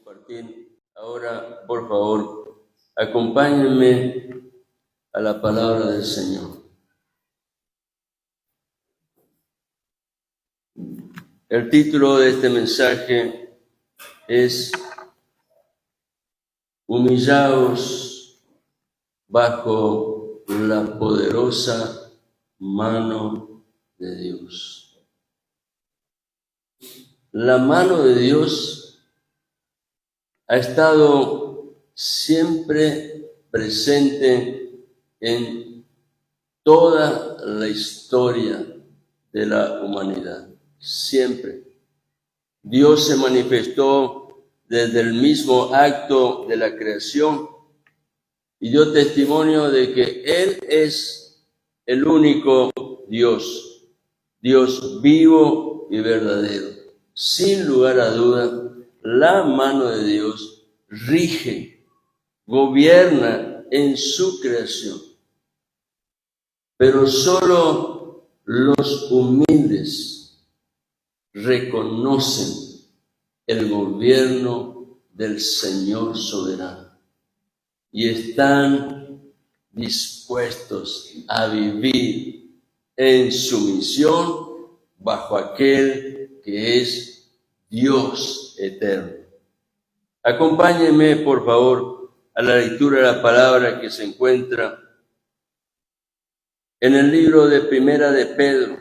compartir. Ahora, por favor, acompáñenme a la palabra del Señor. El título de este mensaje es Humillaos bajo la poderosa mano de Dios. La mano de Dios ha estado siempre presente en toda la historia de la humanidad. Siempre. Dios se manifestó desde el mismo acto de la creación y dio testimonio de que Él es el único Dios, Dios vivo y verdadero. Sin lugar a duda, la mano de Dios rige, gobierna en su creación. Pero solo los humildes reconocen el gobierno del Señor soberano y están dispuestos a vivir en sumisión bajo aquel que es Dios eterno. Acompáñenme, por favor, a la lectura de la palabra que se encuentra en el libro de Primera de Pedro,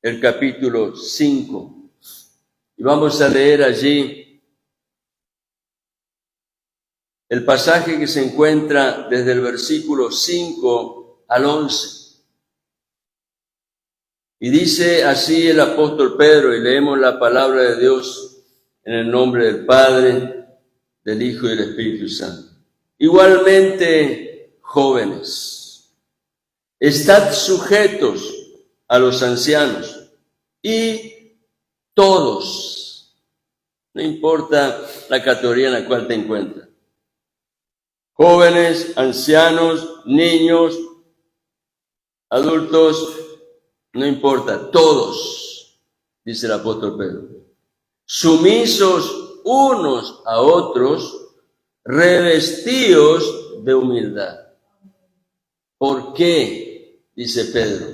el capítulo 5. Y vamos a leer allí el pasaje que se encuentra desde el versículo 5 al 11. Y dice así el apóstol Pedro, y leemos la palabra de Dios en el nombre del Padre, del Hijo y del Espíritu Santo. Igualmente, jóvenes, estad sujetos a los ancianos y todos, no importa la categoría en la cual te encuentras, jóvenes, ancianos, niños, adultos, no importa, todos, dice el apóstol Pedro, sumisos unos a otros, revestidos de humildad. ¿Por qué? Dice Pedro.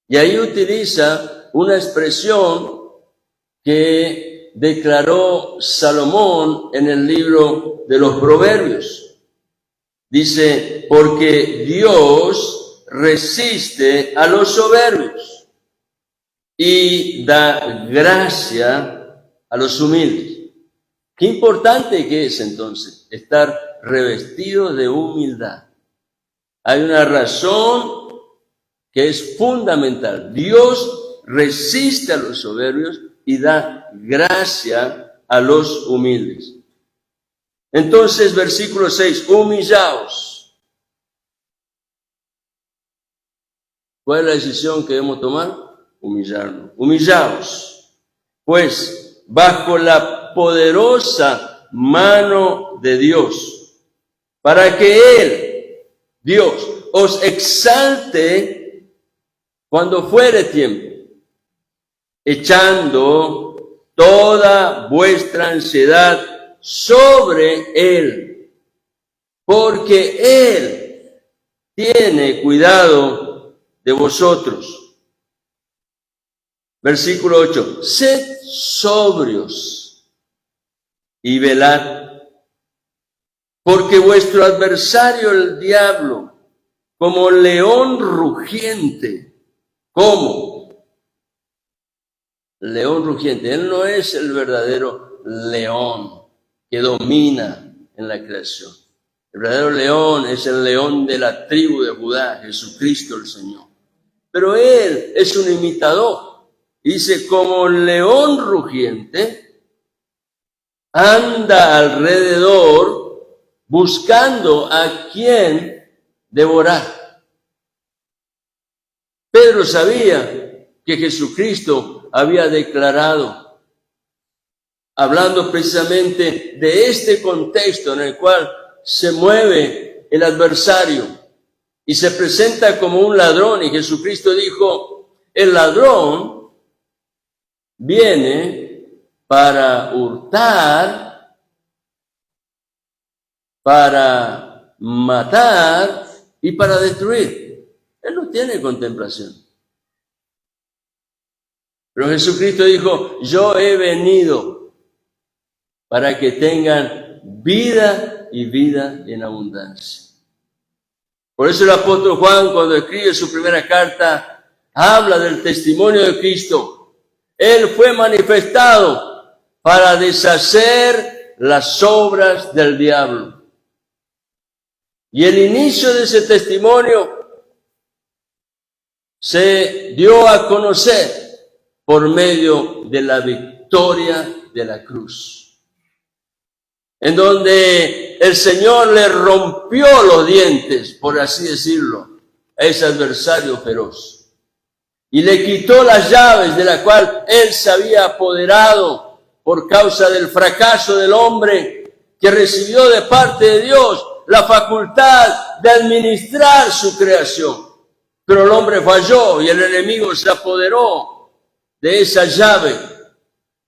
Y ahí utiliza una expresión que declaró Salomón en el libro de los Proverbios. Dice, porque Dios resiste a los soberbios y da gracia a los humildes. Qué importante que es entonces estar revestido de humildad. Hay una razón que es fundamental. Dios resiste a los soberbios y da gracia a los humildes. Entonces, versículo 6, humillaos. ¿Cuál es la decisión que debemos tomar? Humillarnos. Humillaos, pues, bajo la poderosa mano de Dios, para que Él, Dios, os exalte cuando fuere tiempo, echando toda vuestra ansiedad sobre Él, porque Él tiene cuidado de vosotros. Versículo 8, sed sobrios y velad, porque vuestro adversario el diablo, como león rugiente. ¿Cómo? León rugiente. Él no es el verdadero león que domina en la creación. El verdadero león es el león de la tribu de Judá, Jesucristo el Señor. Pero Él es un imitador. Dice, como león rugiente, anda alrededor buscando a quien devorar. Pedro sabía que Jesucristo había declarado, hablando precisamente de este contexto en el cual se mueve el adversario y se presenta como un ladrón, y Jesucristo dijo, el ladrón viene para hurtar, para matar y para destruir. Él no tiene contemplación. Pero Jesucristo dijo, yo he venido para que tengan vida y vida en abundancia. Por eso el apóstol Juan, cuando escribe su primera carta, habla del testimonio de Cristo. Él fue manifestado para deshacer las obras del diablo. Y el inicio de ese testimonio se dio a conocer por medio de la victoria de la cruz, en donde el Señor le rompió los dientes, por así decirlo, a ese adversario feroz, y le quitó las llaves de la cual él se había apoderado por causa del fracaso del hombre, que recibió de parte de Dios la facultad de administrar su creación. Pero el hombre falló y el enemigo se apoderó de esa llave.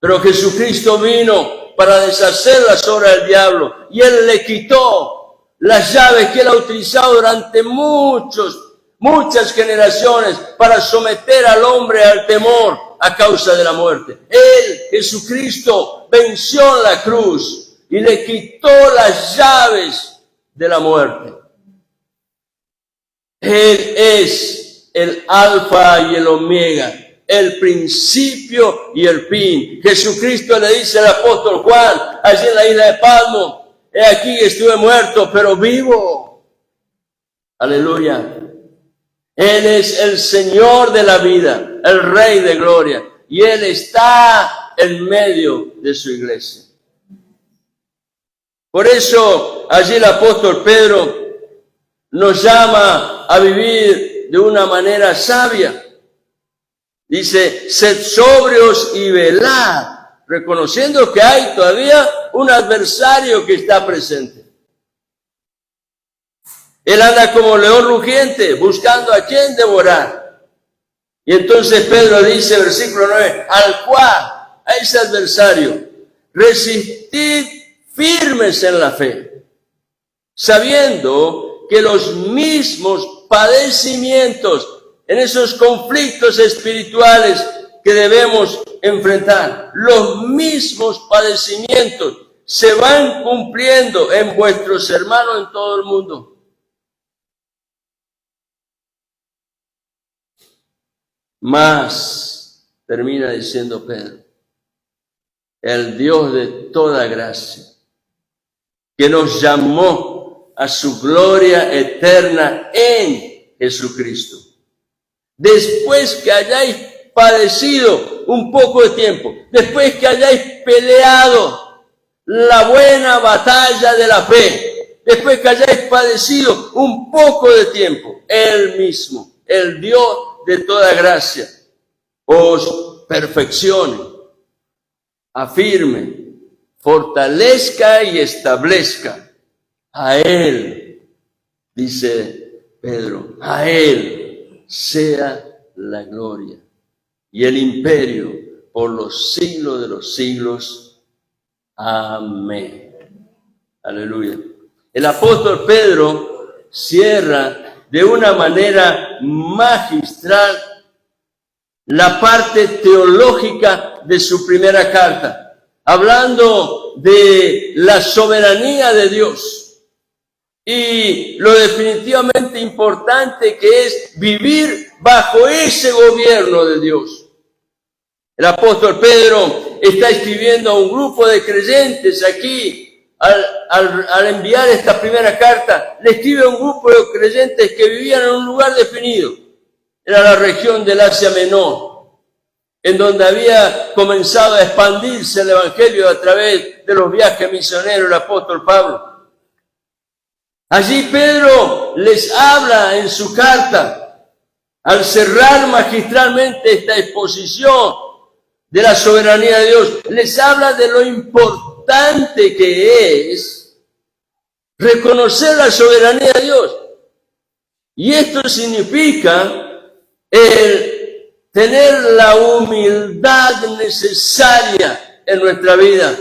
Pero Jesucristo vino para deshacer las obras del diablo, y él le quitó las llaves que él ha utilizado durante muchas generaciones para someter al hombre al temor a causa de la muerte. Él, Jesucristo, venció en la cruz y le quitó las llaves de la muerte. Él es el alfa y el omega, el principio y el fin. Jesucristo le dice al apóstol Juan, allí en la isla de Patmos, he aquí estuve muerto, pero vivo. Aleluya. Él es el Señor de la vida, el Rey de gloria, y Él está en medio de su iglesia. Por eso, allí el apóstol Pedro nos llama a vivir de una manera sabia. Dice, sed sobrios y velad, reconociendo que hay todavía un adversario que está presente. Él anda como león rugiente, buscando a quien devorar. Y entonces Pedro dice, versículo 9, al cual, a ese adversario, resistid firmes en la fe, sabiendo que los mismos padecimientos, en esos conflictos espirituales que debemos enfrentar, los mismos padecimientos se van cumpliendo en vuestros hermanos en todo el mundo. Mas, termina diciendo Pedro, el Dios de toda gracia, que nos llamó a su gloria eterna en Jesucristo, después que hayáis padecido un poco de tiempo, después que hayáis peleado la buena batalla de la fe, después que hayáis padecido un poco de tiempo, Él mismo, el Dios de toda gracia, os perfeccione, afirme, fortalezca y establezca. A Él, dice Pedro, a Él sea la gloria y el imperio por los siglos de los siglos. Amén. Aleluya. El apóstol Pedro cierra de una manera magistral la parte teológica de su primera carta, hablando de la soberanía de Dios y lo definitivamente importante que es vivir bajo ese gobierno de Dios. El apóstol Pedro está escribiendo a un grupo de creyentes aquí. Al enviar esta primera carta, le escribe a un grupo de creyentes que vivían en un lugar definido. Era la región del Asia Menor, en donde había comenzado a expandirse el evangelio a través de los viajes misioneros del apóstol Pablo. Allí Pedro les habla en su carta, al cerrar magistralmente esta exposición de la soberanía de Dios, les habla de lo importante que es reconocer la soberanía de Dios. Y esto significa el tener la humildad necesaria en nuestra vida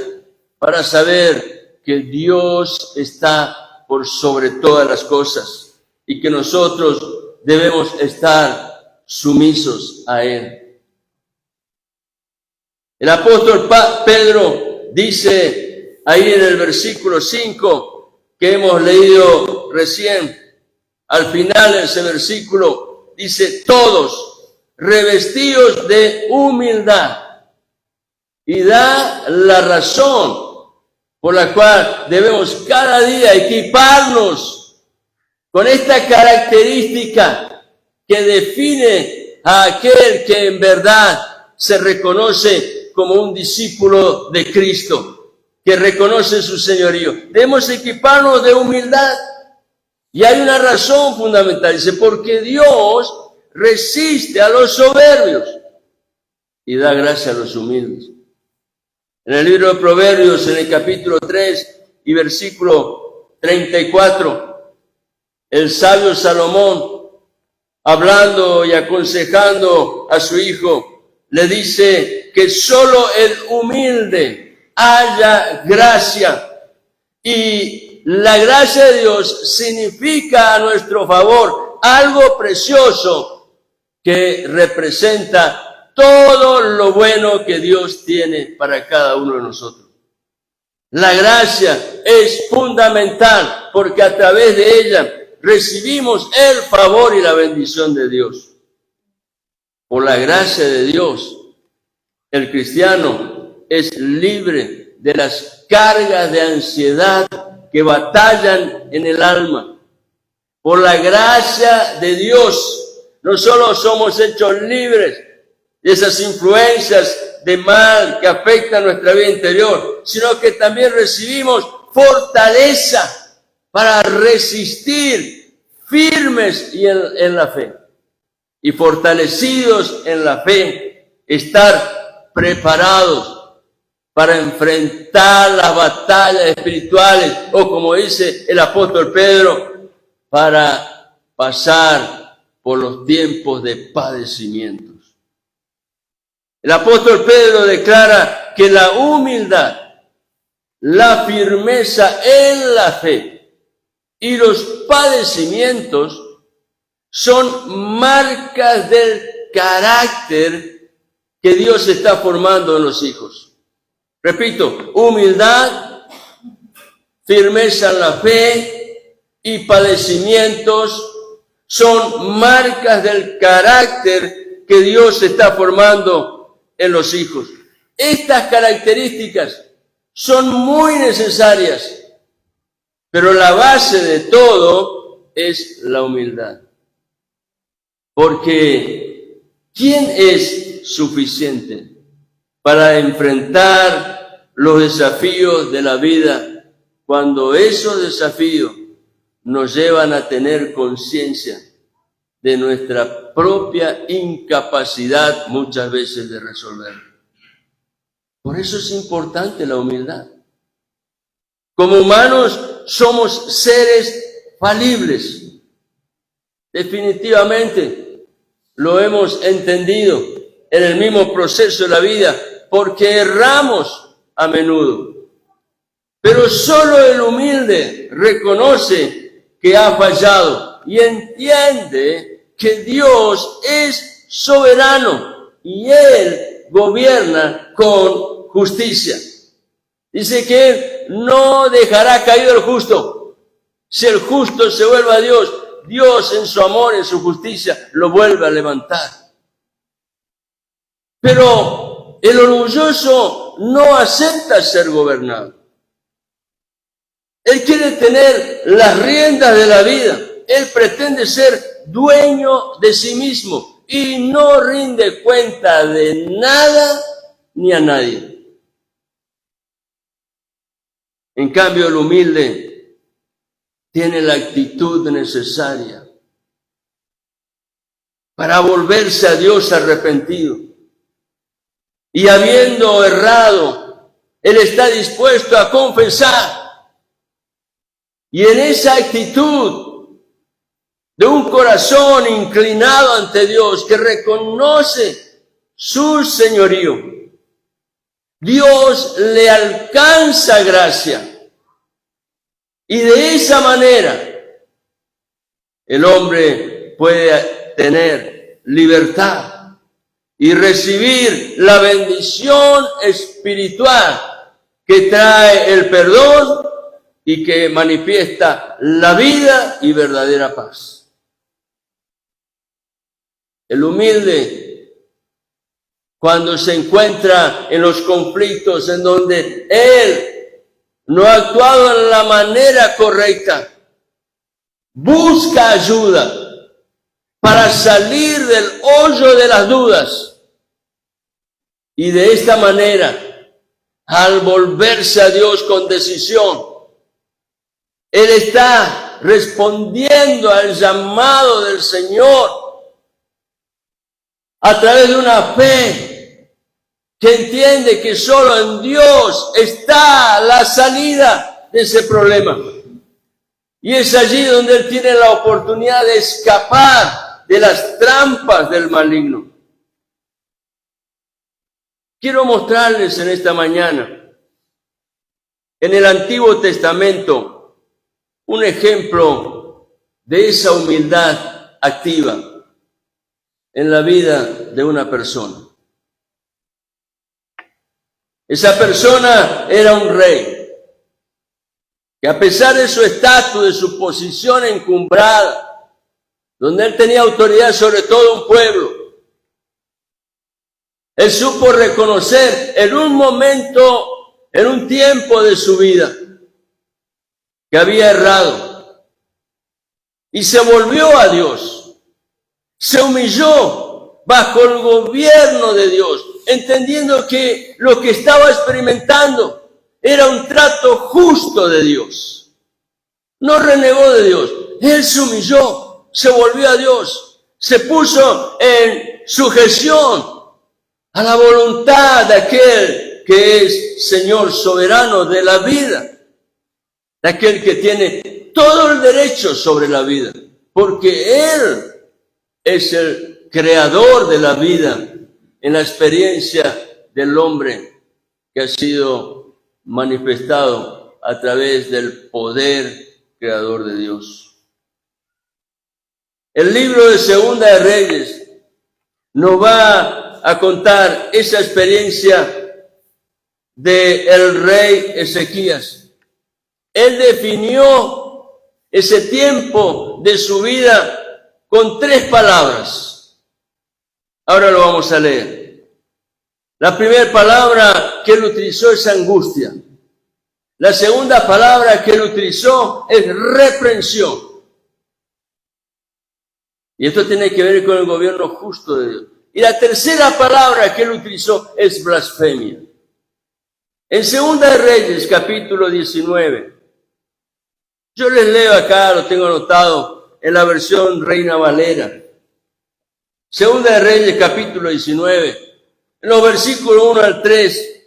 para saber que Dios está por sobre todas las cosas y que nosotros debemos estar sumisos a Él. El apóstol Pedro dice ahí en el versículo 5 que hemos leído recién, al final de ese versículo dice: todos revestidos de humildad, y da la razón por la cual debemos cada día equiparnos con esta característica que define a aquel que en verdad se reconoce como un discípulo de Cristo, que reconoce su señorío. Debemos equiparnos de humildad. Y hay una razón fundamental, dice: porque Dios resiste a los soberbios y da gracia a los humildes. En el libro de Proverbios, en el capítulo 3 y versículo 34, el sabio Salomón, hablando y aconsejando a su hijo, le dice que solo el humilde halla gracia. Y la gracia de Dios significa a nuestro favor algo precioso que representa todo lo bueno que Dios tiene para cada uno de nosotros. La gracia es fundamental porque a través de ella recibimos el favor y la bendición de Dios. Por la gracia de Dios, el cristiano es libre de las cargas de ansiedad que batallan en el alma. Por la gracia de Dios, no solo somos hechos libres de esas influencias de mal que afectan nuestra vida interior, sino que también recibimos fortaleza para resistir firmes y en la fe. Y fortalecidos en la fe, estar preparados para enfrentar las batallas espirituales, o como dice el apóstol Pedro, para pasar por los tiempos de padecimientos. El apóstol Pedro declara que la humildad, la firmeza en la fe y los padecimientos son marcas del carácter que Dios está formando en los hijos. Repito: humildad, firmeza en la fe y padecimientos son marcas del carácter que Dios está formando en los hijos. Estas características son muy necesarias, pero la base de todo es la humildad. Porque ¿quién es suficiente para enfrentar los desafíos de la vida cuando esos desafíos nos llevan a tener conciencia de nuestra propia incapacidad muchas veces de resolver? Por eso es importante la humildad. Como humanos somos seres falibles. Definitivamente lo hemos entendido en el mismo proceso de la vida, porque erramos a menudo. Pero solo el humilde reconoce que ha fallado y entiende que Dios es soberano y Él gobierna con justicia. Dice que Él no dejará caído al justo. Si el justo se vuelve a Dios, Dios en su amor, en su justicia, lo vuelve a levantar. Pero el orgulloso no acepta ser gobernado. Él quiere tener las riendas de la vida. Él pretende ser dueño de sí mismo y no rinde cuenta de nada ni a nadie. En cambio, el humilde tiene la actitud necesaria para volverse a Dios arrepentido. Y habiendo errado, Él está dispuesto a confesar. Y en esa actitud de un corazón inclinado ante Dios, que reconoce su señorío, Dios le alcanza gracia Y de esa manera el hombre puede tener libertad y recibir la bendición espiritual que trae el perdón y que manifiesta la vida y verdadera paz. El humilde, cuando se encuentra en los conflictos en donde él no ha actuado en la manera correcta, busca ayuda para salir del hoyo de las dudas. Y de esta manera, al volverse a Dios con decisión, él está respondiendo al llamado del Señor a través de una fe que entiende que solo en Dios está la salida de ese problema. Y es allí donde él tiene la oportunidad de escapar de las trampas del maligno. Quiero mostrarles en esta mañana, en el Antiguo Testamento, un ejemplo de esa humildad activa en la vida de una persona. Esa persona era un rey, que a pesar de su estatus, de su posición encumbrada, donde él tenía autoridad sobre todo un pueblo, él supo reconocer en un momento, en un tiempo de su vida, que había errado. Y se volvió a Dios. Se humilló bajo el gobierno de Dios, entendiendo que lo que estaba experimentando era un trato justo de Dios. No renegó de Dios. Él se humilló, se volvió a Dios, se puso en sujeción a la voluntad de aquel que es Señor soberano de la vida, de aquel que tiene todo el derecho sobre la vida, porque Él es el creador de la vida en la experiencia del hombre que ha sido manifestado a través del poder creador de Dios. El libro de Segunda de Reyes nos va a contar esa experiencia del rey Ezequías. Él definió ese tiempo de su vida con 3 palabras. Ahora lo vamos a leer. La primera palabra que él utilizó es angustia. La segunda palabra que él utilizó es reprensión. Y esto tiene que ver con el gobierno justo de Dios. Y la tercera palabra que él utilizó es blasfemia. En Segunda de Reyes, capítulo 19, yo les leo acá, lo tengo anotado en la versión Reina Valera. Segunda de Reyes, capítulo 19, en los versículos 1 al 3,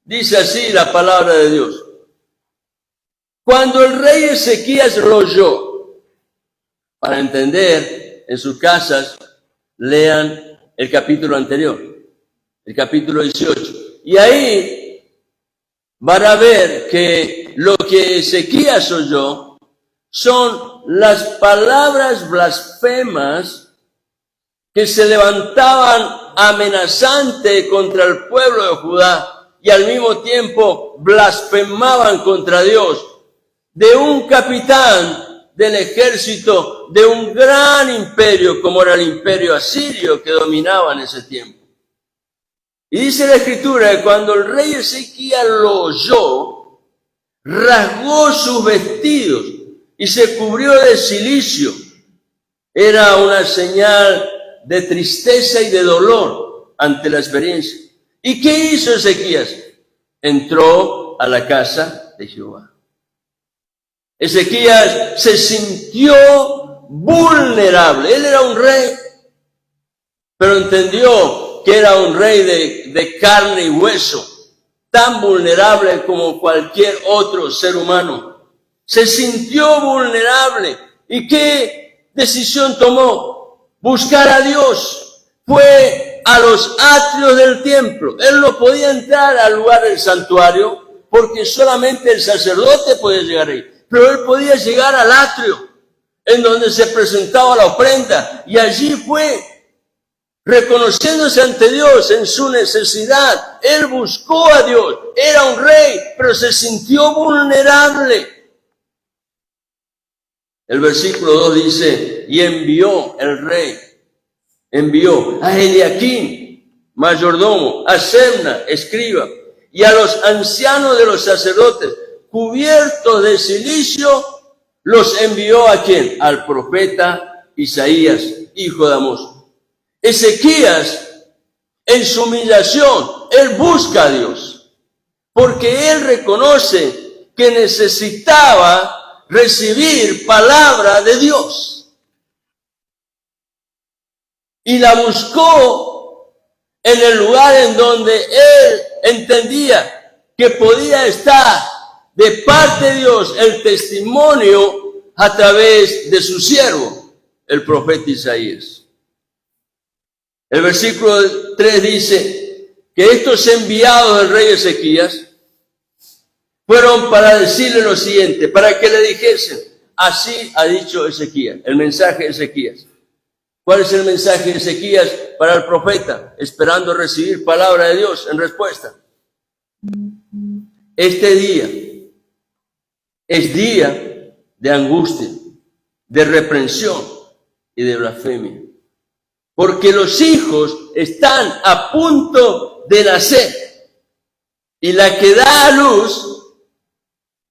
dice así la palabra de Dios. Cuando el rey Ezequías lo oyó, para entender, en sus casas, lean el capítulo anterior, el capítulo 18. Y ahí van a ver que lo que Ezequías oyó son las palabras blasfemas que se levantaban amenazante contra el pueblo de Judá y al mismo tiempo blasfemaban contra Dios, de un capitán del ejército de un gran imperio como era el imperio asirio que dominaba en ese tiempo. Y dice la escritura que cuando el rey Ezequías lo oyó, rasgó sus vestidos y se cubrió de cilicio. Era una señal de tristeza y de dolor ante la experiencia. ¿Y qué hizo Ezequías? Entró a la casa de Jehová. Ezequías se sintió vulnerable. Él era un rey, pero entendió que era un rey de carne y hueso, tan vulnerable como cualquier otro ser humano. Se sintió vulnerable. ¿Y qué decisión tomó? Buscar a Dios. Fue a los atrios del templo. Él no podía entrar al lugar del santuario porque solamente el sacerdote podía llegar ahí. pero él podía llegar al atrio, en donde se presentaba la ofrenda, y allí fue, reconociéndose ante Dios en su necesidad. Él buscó a Dios, era un rey, pero se sintió vulnerable. El versículo 2 dice, y envió el rey, envió a Eliaquín, mayordomo, a Sebna, escriba, y a los ancianos de los sacerdotes, cubiertos de cilicio, los envió ¿a quién? Al profeta Isaías, hijo de Amós. Ezequías, en su humillación, él busca a Dios, porque él reconoce que necesitaba recibir palabra de Dios. Y la buscó en el lugar en donde él entendía que podía estar de parte de Dios el testimonio a través de su siervo, el profeta Isaías. El versículo 3 dice que estos enviados del rey Ezequías fueron para decirle lo siguiente, para que le dijesen, así ha dicho Ezequías, el mensaje de Ezequías. ¿Cuál es el mensaje de Ezequías para el profeta? Esperando recibir palabra de Dios en respuesta. Este día es día de angustia, de reprensión y de blasfemia. Porque los hijos están a punto de nacer y la que da a luz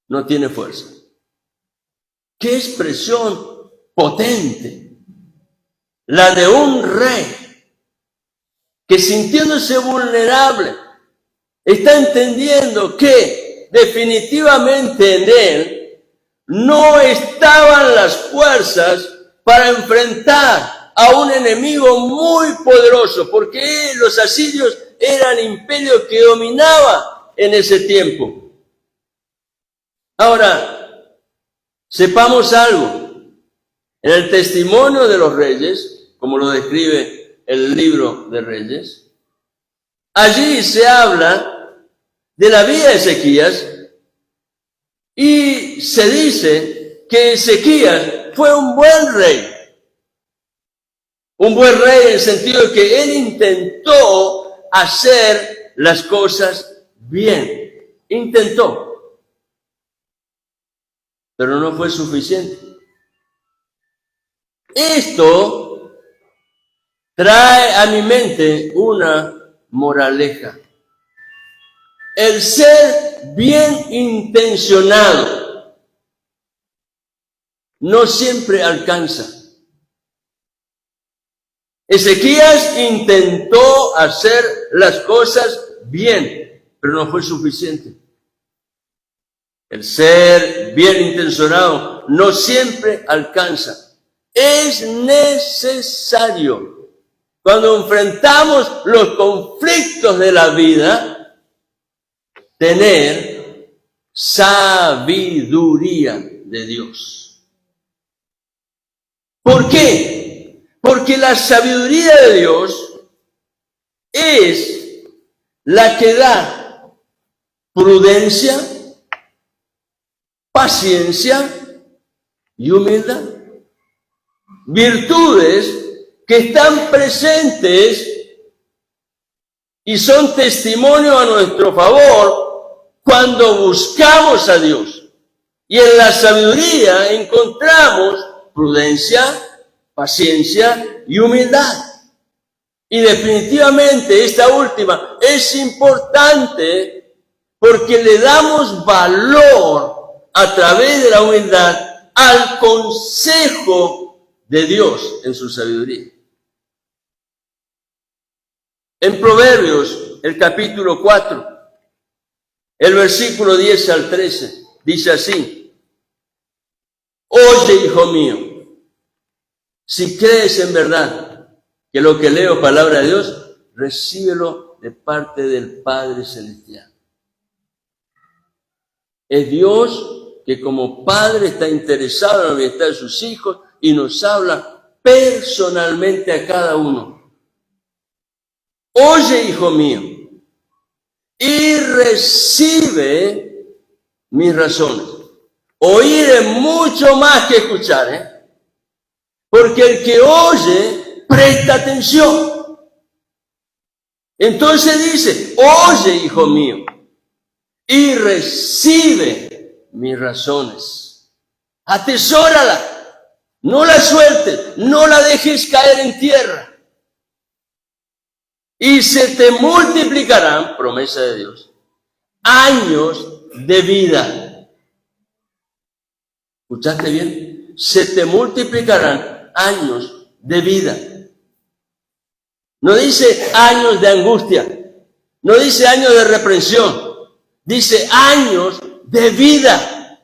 no tiene fuerza. ¡Qué expresión potente! La de un rey que, sintiéndose vulnerable, está entendiendo que definitivamente en él no estaban las fuerzas para enfrentar a un enemigo muy poderoso, porque los asirios eran imperio que dominaba en ese tiempo. Ahora, sepamos algo. En el testimonio de los reyes, como lo describe el libro de Reyes, allí se habla de la vida de Ezequías y se dice que Ezequías fue un buen rey. Un buen rey en el sentido de que él intentó hacer las cosas bien. Intentó. Pero no fue suficiente. Esto trae a mi mente una moraleja. El ser bien intencionado no siempre alcanza. Ezequías intentó hacer las cosas bien, pero no fue suficiente. El ser bien intencionado no siempre alcanza. Es necesario, cuando enfrentamos los conflictos de la vida, tener sabiduría de Dios. ¿Por qué? Porque la sabiduría de Dios es la que da prudencia, paciencia y humildad. Virtudes que están presentes y son testimonio a nuestro favor cuando buscamos a Dios. Y en la sabiduría encontramos prudencia, paciencia y humildad. Y definitivamente esta última es importante porque le damos valor a través de la humildad al consejo de Dios en su sabiduría. En Proverbios, el capítulo 4, el versículo 10 al 13, dice así: Oye, hijo mío, si crees en verdad que lo que leo palabra de Dios, recíbelo de parte del Padre Celestial. Es Dios que como Padre está interesado en la bienestar de sus hijos y nos habla personalmente a cada uno. Oye, hijo mío, y recibe mis razones. Oír es mucho más que escuchar, ¿eh? Porque el que oye, presta atención. Entonces dice, oye, hijo mío, y recibe mis razones. Atesórala, no la sueltes, no la dejes caer en tierra. Y se te multiplicarán, promesa de Dios, años de vida. ¿Escuchaste bien? Se te multiplicarán años de vida. No dice años de angustia, no dice años de reprensión, dice años de vida.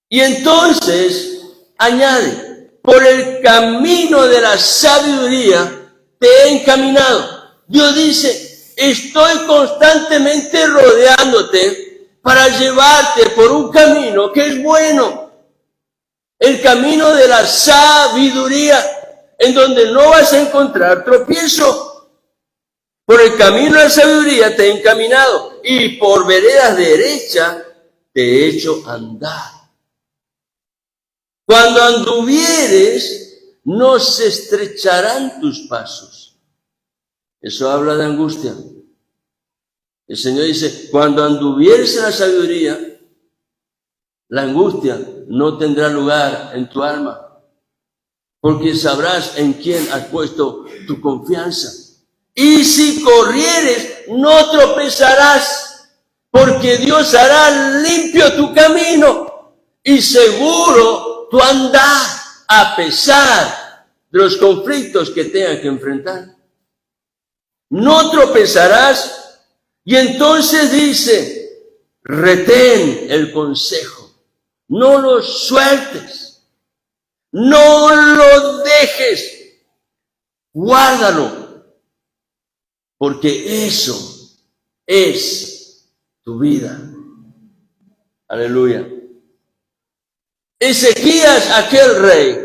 Y entonces añade, por el camino de la sabiduría te he encaminado. Dios dice, estoy constantemente rodeándote para llevarte por un camino que es bueno. El camino de la sabiduría, en donde no vas a encontrar tropiezo. Por el camino de la sabiduría te he encaminado y por veredas derechas te he hecho andar. Cuando anduvieres, no se estrecharán tus pasos. Eso habla de angustia. El Señor dice, cuando anduvieres en la sabiduría, la angustia no tendrá lugar en tu alma, porque sabrás en quién has puesto tu confianza. Y si corrieres, no tropezarás, porque Dios hará limpio tu camino y seguro tu andar, a pesar de los conflictos que tengas que enfrentar. No tropezarás. Y entonces dice, retén el consejo, no lo sueltes, no lo dejes, guárdalo, porque eso es tu vida. Aleluya. Ezequías, aquel rey,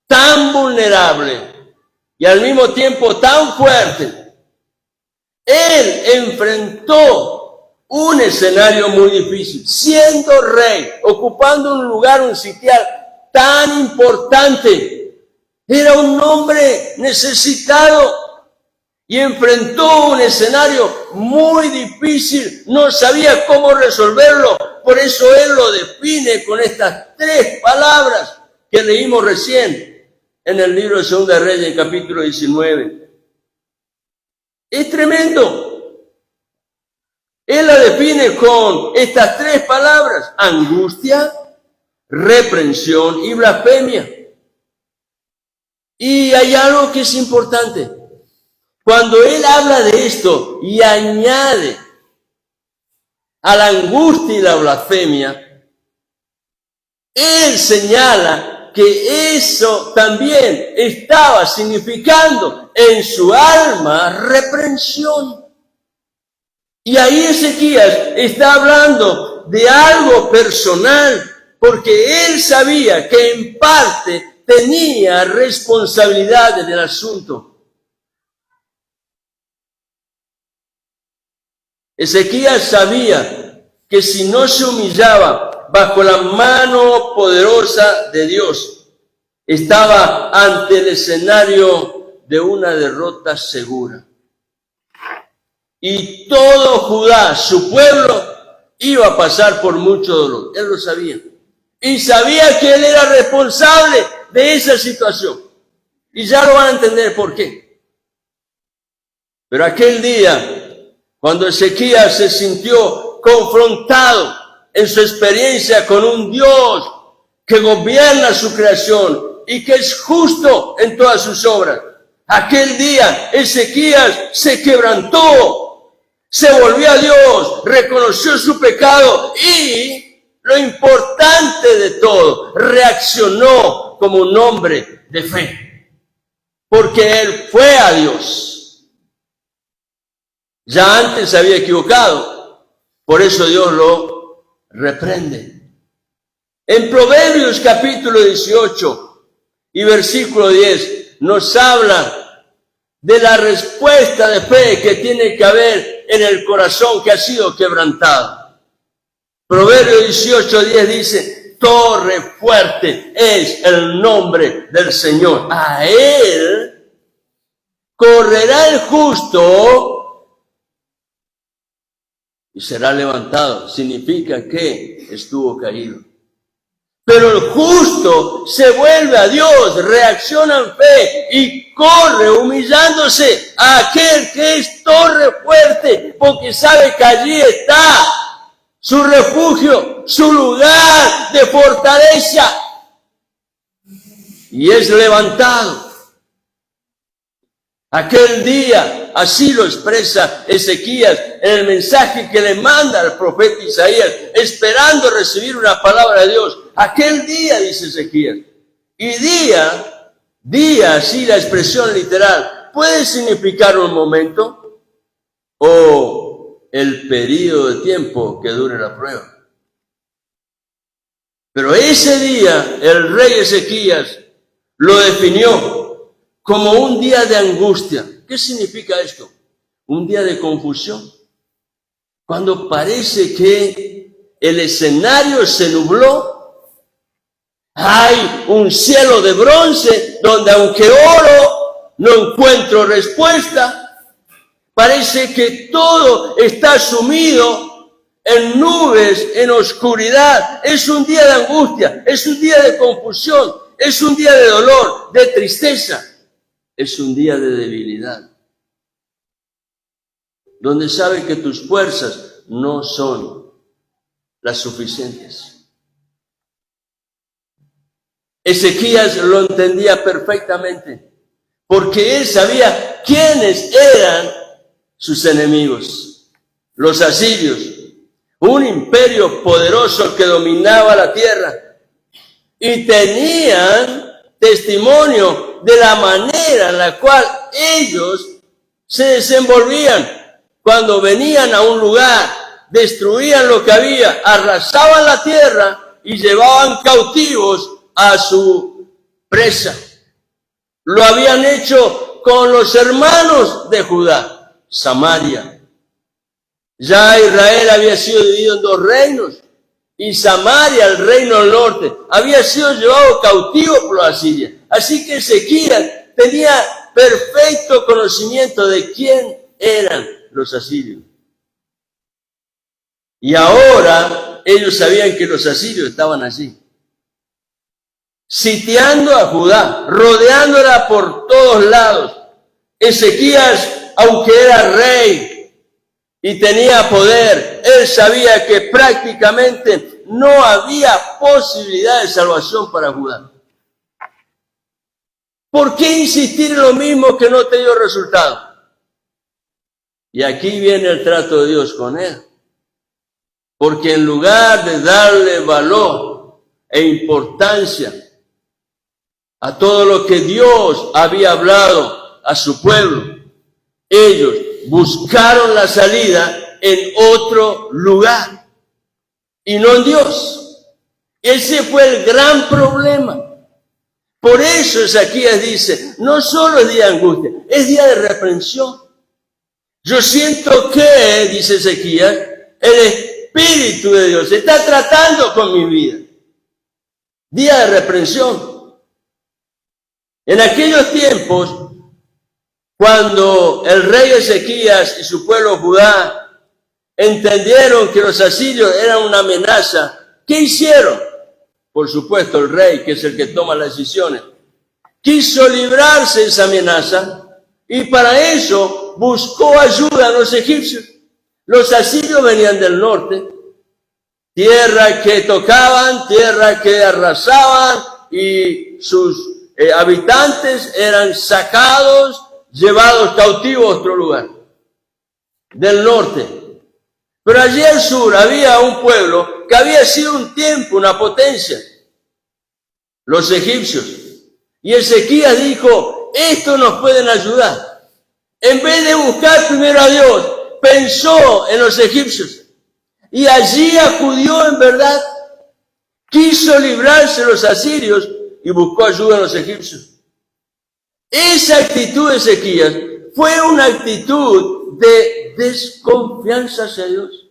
tan vulnerable y al mismo tiempo tan fuerte, él enfrentó un escenario muy difícil, siendo rey, ocupando un lugar, un sitial tan importante. Era un hombre necesitado y enfrentó un escenario muy difícil, no sabía cómo resolverlo. Por eso él lo define con estas 3 palabras que leímos recién en el libro de Segunda de Reyes, capítulo 19. Es tremendo. Él la define con estas 3 palabras: angustia, reprensión y blasfemia. Y hay algo que es importante. Cuando él habla de esto y añade a la angustia y la blasfemia, él señala que eso también estaba significando en su alma reprensión. Y ahí Ezequías está hablando de algo personal, porque él sabía que en parte tenía responsabilidad en el asunto. Ezequías sabía que si no se humillaba bajo la mano poderosa de Dios, estaba ante el escenario de una derrota segura. Y todo Judá, su pueblo, iba a pasar por mucho dolor. Él lo sabía. Y sabía que él era responsable de esa situación. Y ya lo van a entender por qué. Pero aquel día, cuando Ezequías se sintió confrontado en su experiencia con un Dios que gobierna su creación y que es justo en todas sus obras, aquel día Ezequías se quebrantó, se volvió a Dios, reconoció su pecado y, lo importante de todo, reaccionó como un hombre de fe, porque él fue a Dios. Ya antes se había equivocado, por eso Dios lo reprende. En Proverbios capítulo 18 y versículo 10 nos habla de la respuesta de fe que tiene que haber en el corazón que ha sido quebrantado. Proverbio 18:10 dice, torre fuerte es el nombre del Señor. A Él correrá el justo y será levantado. Significa que estuvo caído. Pero el justo se vuelve a Dios, reacciona en fe y corre humillándose a aquel que es torre fuerte, porque sabe que allí está su refugio, su lugar de fortaleza, y es levantado. Aquel día, así lo expresa Ezequías en el mensaje que le manda al profeta Isaías, esperando recibir una palabra de Dios. Aquel día, dice Ezequías. Y día, así la expresión literal, puede significar un momento o el periodo de tiempo que dure la prueba. Pero ese día, el rey Ezequías lo definió como un día de angustia. ¿Qué significa esto? Un día de confusión. Cuando parece que el escenario se nubló, hay un cielo de bronce donde aunque oro no encuentro respuesta. Parece que todo está sumido en nubes, en oscuridad. Es un día de angustia, es un día de confusión, es un día de dolor, de tristeza. Es un día de debilidad, donde sabe que tus fuerzas no son las suficientes. Ezequías lo entendía perfectamente, porque él sabía quiénes eran sus enemigos, los asirios, un imperio poderoso que dominaba la tierra, y tenían testimonio de la manera en la cual ellos se desenvolvían cuando venían a un lugar, destruían lo que había, arrasaban la tierra y llevaban cautivos a su presa. Lo habían hecho con los hermanos de Judá, Samaria. Ya Israel había sido dividido en 2 reinos. Y Samaria, el reino del norte, había sido llevado cautivo por los asirios. Así que Ezequías tenía perfecto conocimiento de quién eran los asirios. Y ahora ellos sabían que los asirios estaban allí, sitiando a Judá, rodeándola por todos lados. Ezequías, aunque era rey y tenía poder, él sabía que prácticamente no había posibilidad de salvación para Judá. ¿Por qué insistir en lo mismo que no te dio resultado? Y aquí viene el trato de Dios con él. Porque en lugar de darle valor e importancia a todo lo que Dios había hablado a su pueblo, ellos buscaron la salida en otro lugar y no en Dios. Ese fue el gran problema. Por eso Ezequías dice, no solo es día de angustia, es día de reprensión. Yo siento que, dice Ezequías, el Espíritu de Dios está tratando con mi vida. Día de reprensión. En aquellos tiempos, cuando el rey Ezequías y su pueblo Judá entendieron que los asirios eran una amenaza, ¿qué hicieron? Por supuesto, el rey, que es el que toma las decisiones, quiso librarse de esa amenaza y para eso buscó ayuda a los egipcios. Los asirios venían del norte, tierra que tocaban, tierra que arrasaban y sus habitantes eran sacados, llevados cautivos a otro lugar, del norte. Pero allí al sur había un pueblo que había sido un tiempo una potencia, los egipcios. Y Ezequías dijo, estos nos pueden ayudar. En vez de buscar primero a Dios, pensó en los egipcios. Y allí acudió en verdad, quiso librarse de los asirios y buscó ayuda en los egipcios. Esa actitud de Ezequías fue una actitud de desconfianza hacia Dios.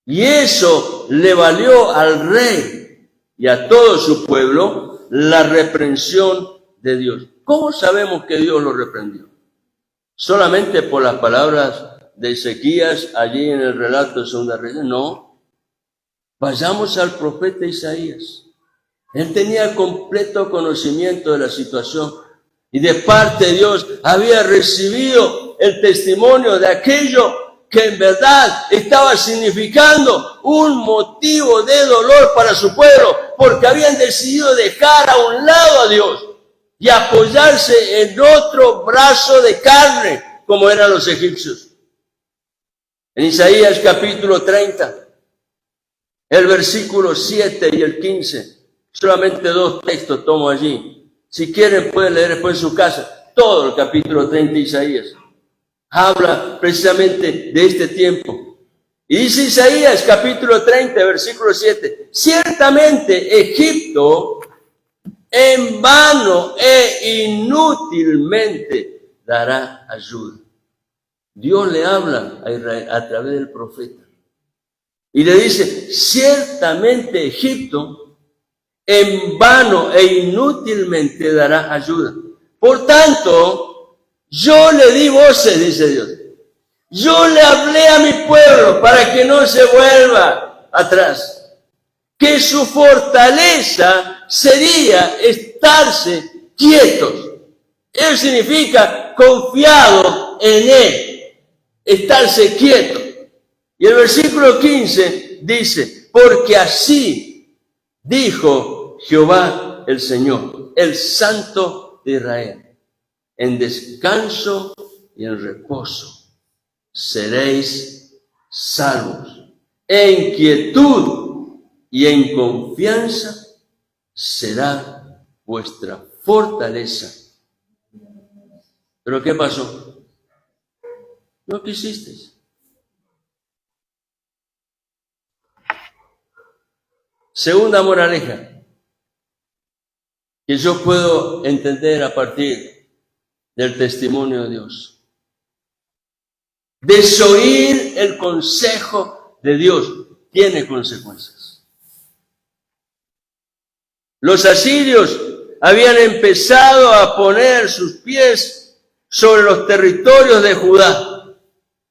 Y eso le valió al rey y a todo su pueblo la reprensión de Dios. ¿Cómo sabemos que Dios lo reprendió? ¿Solamente por las palabras de Ezequías allí en el relato de Segunda Reyes? No. Vayamos al profeta Isaías. Él tenía completo conocimiento de la situación y de parte de Dios había recibido el testimonio de aquello que en verdad estaba significando un motivo de dolor para su pueblo, porque habían decidido dejar a un lado a Dios y apoyarse en otro brazo de carne, como eran los egipcios. En Isaías capítulo 30, el versículo 7 y el 15, solamente 2 textos tomo allí. Si quieren pueden leer después en su casa todo el capítulo 30 de Isaías. Habla precisamente de este tiempo. Y dice Isaías capítulo 30, versículo 7, ciertamente Egipto en vano e inútilmente dará ayuda. Dios le habla a Israel a través del profeta. Y le dice, ciertamente Egipto en vano e inútilmente dará ayuda. Por tanto, yo le di voces, dice Dios. Yo le hablé a mi pueblo para que no se vuelva atrás. Que su fortaleza sería estarse quietos. Eso significa confiado en Él, estarse quieto. Y el versículo 15 dice, porque así dijo Jehová el Señor, el Santo de Israel, en descanso y en reposo seréis salvos, en quietud y en confianza será vuestra fortaleza. ¿Pero qué pasó? No quisisteis. Segunda moraleja que yo puedo entender a partir del testimonio de Dios. Desoír el consejo de Dios tiene consecuencias. Los asirios habían empezado a poner sus pies sobre los territorios de Judá.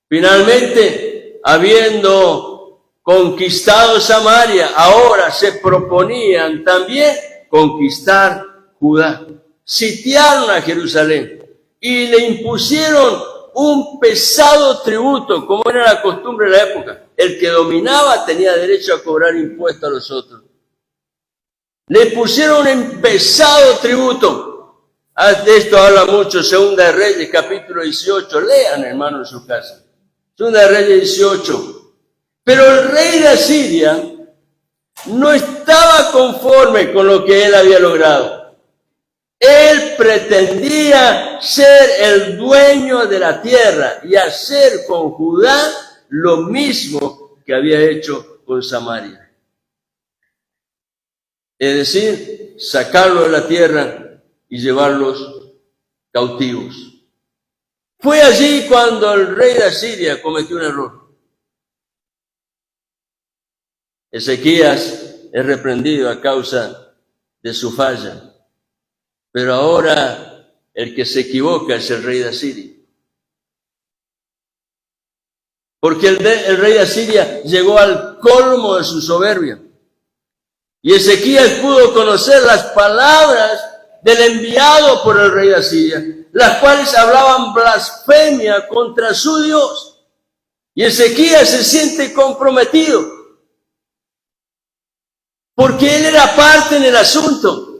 Finalmente, habiendo conquistado Samaria, ahora se proponían también conquistar Judá. Sitiaron a Jerusalén y le impusieron un pesado tributo, como era la costumbre de la época. El que dominaba tenía derecho a cobrar impuestos a los otros. Le pusieron un pesado tributo. De esto habla mucho Segunda de Reyes, capítulo 18. Lean, hermano, en su casa. Segunda de Reyes 18. Pero el rey de Asiria no estaba conforme con lo que él había logrado. Él pretendía ser el dueño de la tierra y hacer con Judá lo mismo que había hecho con Samaria. Es decir, sacarlo de la tierra y llevarlos cautivos. Fue allí cuando el rey de Asiria cometió un error. Ezequías es reprendido a causa de su falla. Pero ahora el que se equivoca es el rey de Asiria. Porque el rey de Asiria llegó al colmo de su soberbia. Y Ezequías pudo conocer las palabras del enviado por el rey de Asiria, las cuales hablaban blasfemia contra su Dios. Y Ezequías se siente comprometido, porque él era parte en el asunto.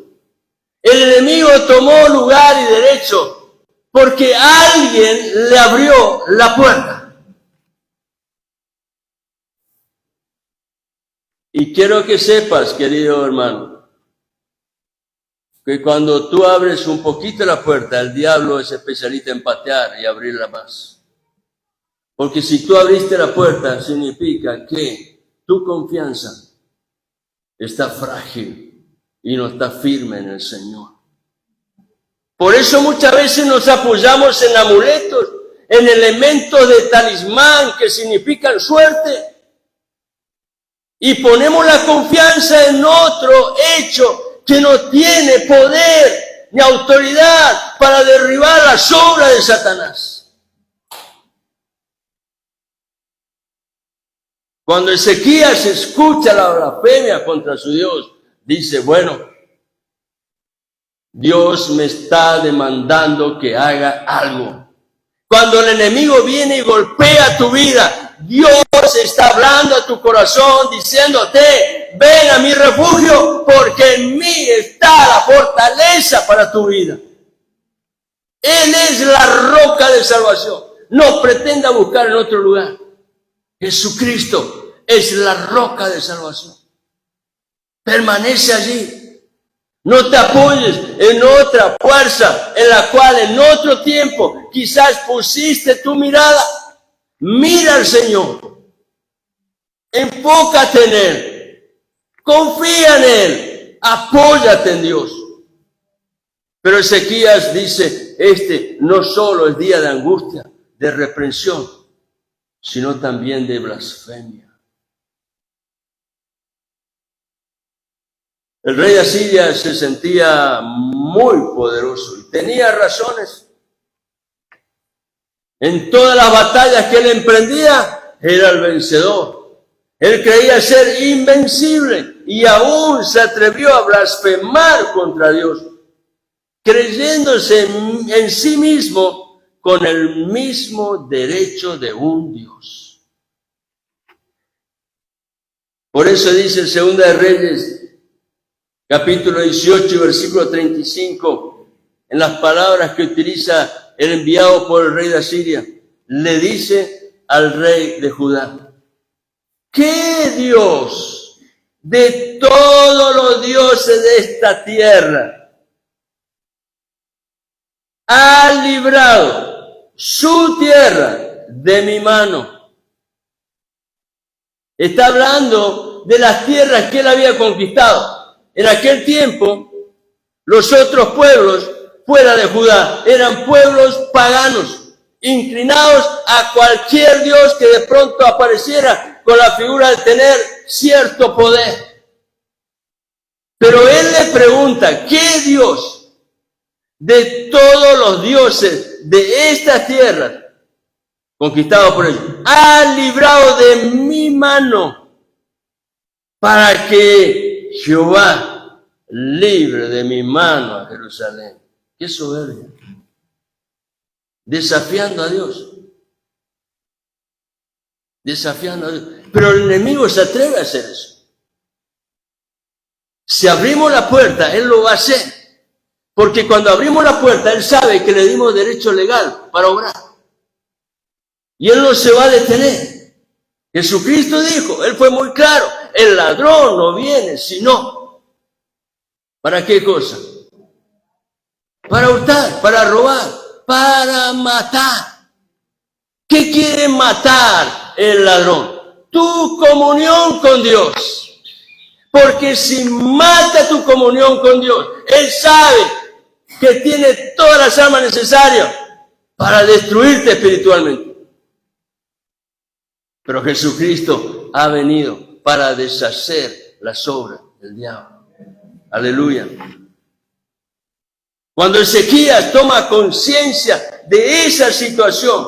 El enemigo tomó lugar y derecho porque alguien le abrió la puerta. Y quiero que sepas, querido hermano, que cuando tú abres un poquito la puerta, el diablo es especialista en patear y abrirla más. Porque si tú abriste la puerta, significa que tu confianza está frágil y no está firme en el Señor. Por eso muchas veces nos apoyamos en amuletos, en elementos de talismán que significan suerte. y ponemos la confianza en otro hecho que no tiene poder ni autoridad para derribar las obras de Satanás. Cuando Ezequías escucha la blasfemia contra su Dios, dice, bueno, Dios me está demandando que haga algo. Cuando el enemigo viene y golpea tu vida, Dios está hablando a tu corazón, diciéndote, ven a mi refugio, porque en mí está la fortaleza para tu vida. Él es la roca de salvación. No pretenda buscar en otro lugar. Jesucristo es la roca de salvación. Permanece allí. No te apoyes en otra fuerza en la cual en otro tiempo quizás pusiste tu mirada. Mira al Señor. Enfócate en Él. Confía en Él. Apóyate en Dios. Pero Ezequías dice, este no solo es día de angustia, de reprensión, sino también de blasfemia. El rey de Asiria se sentía muy poderoso y tenía razones. En todas las batallas que él emprendía, era el vencedor. Él creía ser invencible y aún se atrevió a blasfemar contra Dios, creyéndose en sí mismo con el mismo derecho de un Dios. Por eso dice el 2 de Reyes, capítulo 18, versículo 35, en las palabras que utiliza el enviado por el rey de Asiria, le dice al rey de Judá, ¿qué Dios de todos los dioses de esta tierra ha librado su tierra de mi mano? Está hablando de las tierras que él había conquistado. En aquel tiempo, los otros pueblos fuera de Judá eran pueblos paganos, inclinados a cualquier dios que de pronto apareciera con la figura de tener cierto poder. Pero él le pregunta, ¿qué Dios de todos los dioses de esta tierra, conquistado por ellos, ha librado de mi mano para que Jehová libre de mi mano a Jerusalén? ¡Qué soberbia! Desafiando a Dios. Desafiando a Dios. Pero el enemigo se atreve a hacer eso. Si abrimos la puerta, él lo va a hacer. Porque cuando abrimos la puerta, él sabe que le dimos derecho legal para obrar. Y él no se va a detener. Jesucristo dijo, él fue muy claro, el ladrón no viene sino, ¿para qué cosa? Para hurtar, para robar, para matar. ¿Qué quiere matar el ladrón? Tu comunión con Dios. Porque si mata tu comunión con Dios, él sabe que tiene todas las armas necesarias para destruirte espiritualmente. Pero Jesucristo ha venido para deshacer las obras del diablo. Aleluya. Cuando Ezequías toma conciencia de esa situación,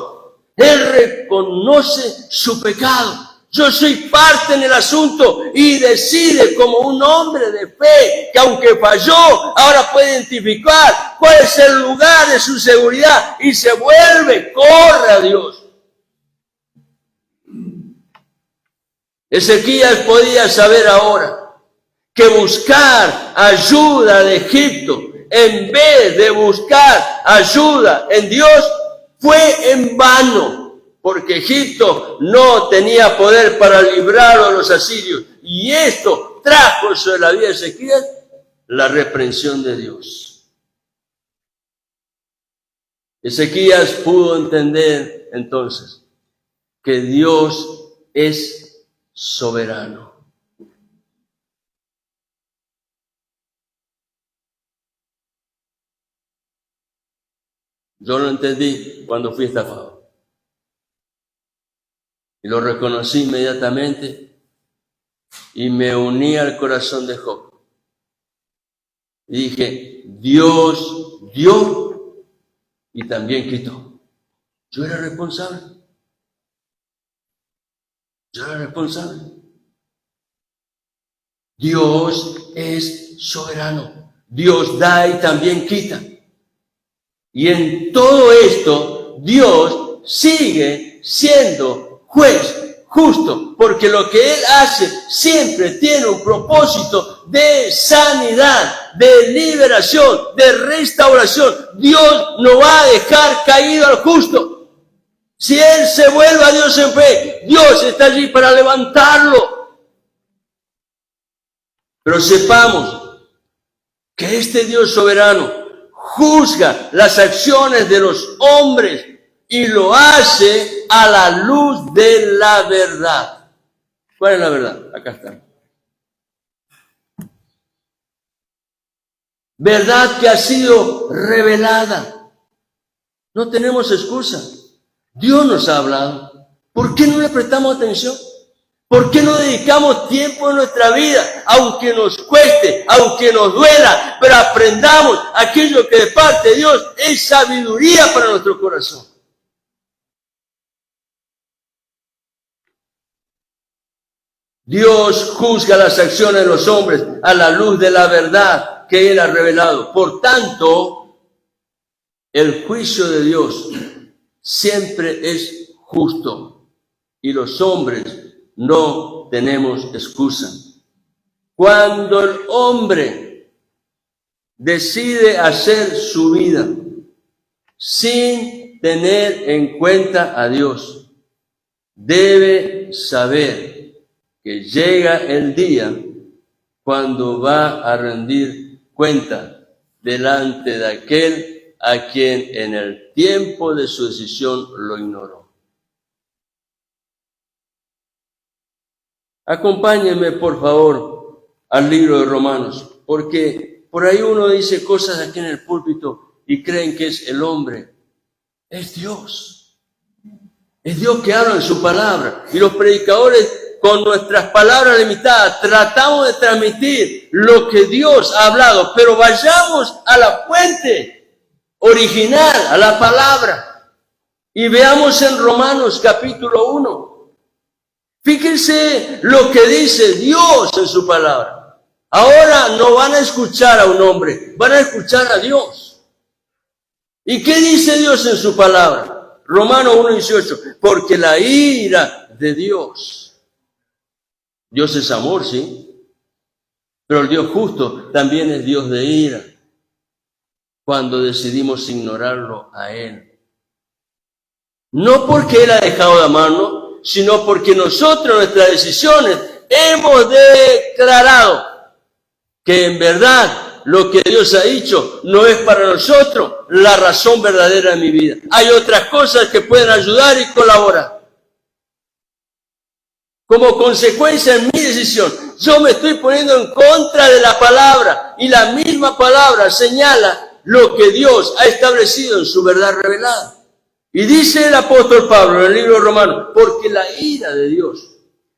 él reconoce su pecado. Yo soy parte en el asunto y decide como un hombre de fe que aunque falló, ahora puede identificar cuál es el lugar de su seguridad y se vuelve, corre a Dios. Ezequías podía saber ahora que buscar ayuda de Egipto en vez de buscar ayuda en Dios fue en vano, porque Egipto no tenía poder para librarlo a los asirios. Y esto trajo sobre la vida de Ezequías la reprensión de Dios. Ezequías pudo entender entonces que Dios es soberano. Yo lo entendí cuando fui estafado. Y lo reconocí inmediatamente. y me uní al corazón de Job. Y dije, Dios dio y también quitó. Yo era responsable. Yo era responsable. Dios es soberano. Dios da y también quita. Y en todo esto, Dios sigue siendo juez justo, porque lo que Él hace siempre tiene un propósito de sanidad, de liberación, de restauración. Dios no va a dejar caído al justo. Si Él se vuelve a Dios en fe, Dios está allí para levantarlo. Pero sepamos que este Dios soberano juzga las acciones de los hombres y lo hace a la luz de la verdad. ¿Cuál es la verdad? Acá está. Verdad que ha sido revelada. No tenemos excusa. Dios nos ha hablado. ¿Por qué no le prestamos atención? ¿Por qué no dedicamos tiempo en nuestra vida, aunque nos cueste, aunque nos duela, pero aprendamos aquello que de parte de Dios es sabiduría para nuestro corazón? Dios juzga las acciones de los hombres a la luz de la verdad que Él ha revelado. Por tanto, el juicio de Dios siempre es justo y los hombres no tenemos excusa. Cuando el hombre decide hacer su vida sin tener en cuenta a Dios, debe saber que llega el día cuando va a rendir cuenta delante de aquel a quien en el tiempo de su decisión lo ignoró. Acompáñenme, por favor, al libro de Romanos, porque por ahí uno dice cosas aquí en el púlpito y creen que es el hombre. Es Dios. Es Dios que habla en su palabra. Y los predicadores, con nuestras palabras limitadas, tratamos de transmitir lo que Dios ha hablado, pero vayamos a la fuente original, a la palabra, y veamos en Romanos capítulo 1. Fíjense lo que dice Dios en su palabra. Ahora no van a escuchar a un hombre, van a escuchar a Dios. ¿Y qué dice Dios en su palabra? Romanos 1:18, porque la ira de Dios es amor, sí, pero el Dios justo también es Dios de ira cuando decidimos ignorarlo a Él. No porque Él ha dejado de amarnos, sino porque nosotros, nuestras decisiones, hemos declarado que en verdad lo que Dios ha dicho no es para nosotros la razón verdadera de mi vida. Hay otras cosas que pueden ayudar y colaborar. Como consecuencia en mi decisión, yo me estoy poniendo en contra de la palabra y la misma palabra señala lo que Dios ha establecido en su verdad revelada. Y dice el apóstol Pablo en el libro de Romanos, porque la ira de Dios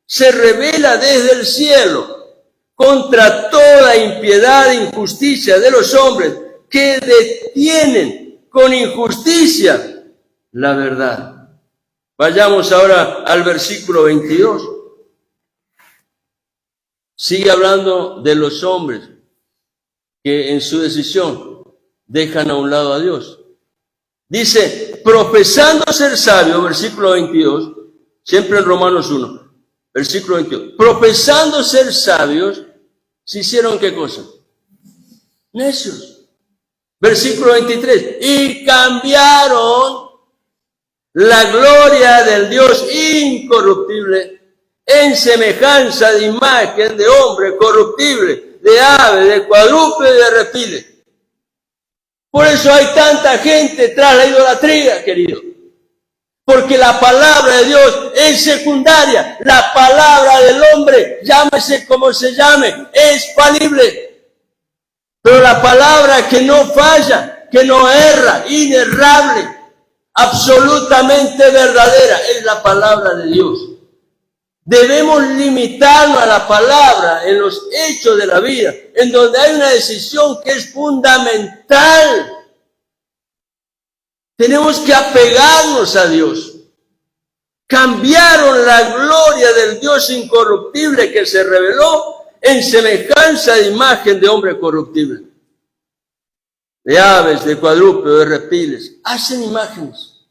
se revela desde el cielo contra toda impiedad e injusticia de los hombres que detienen con injusticia la verdad. Vayamos ahora al versículo 22. Sigue hablando de los hombres que en su decisión dejan a un lado a Dios. Dice, profesando ser sabios, versículo 22, siempre en Romanos 1, versículo 22. Profesando ser sabios, ¿se hicieron qué cosa? Necios. Versículo 23. Y cambiaron la gloria del Dios incorruptible en semejanza de imagen de hombre corruptible, de ave, de cuadrúpede, de reptiles. Por eso hay tanta gente tras la idolatría, querido. Porque la palabra de Dios es secundaria. La palabra del hombre, llámese como se llame, es falible. Pero la palabra que no falla, que no erra, inerrable, absolutamente verdadera, es la palabra de Dios. Debemos limitarnos a la palabra en los hechos de la vida, en donde hay una decisión que es fundamental. Tenemos que apegarnos a Dios. Cambiaron la gloria del Dios incorruptible que se reveló en semejanza de imagen de hombre corruptible, de aves, de cuadrúpedos, de reptiles. Hacen imágenes.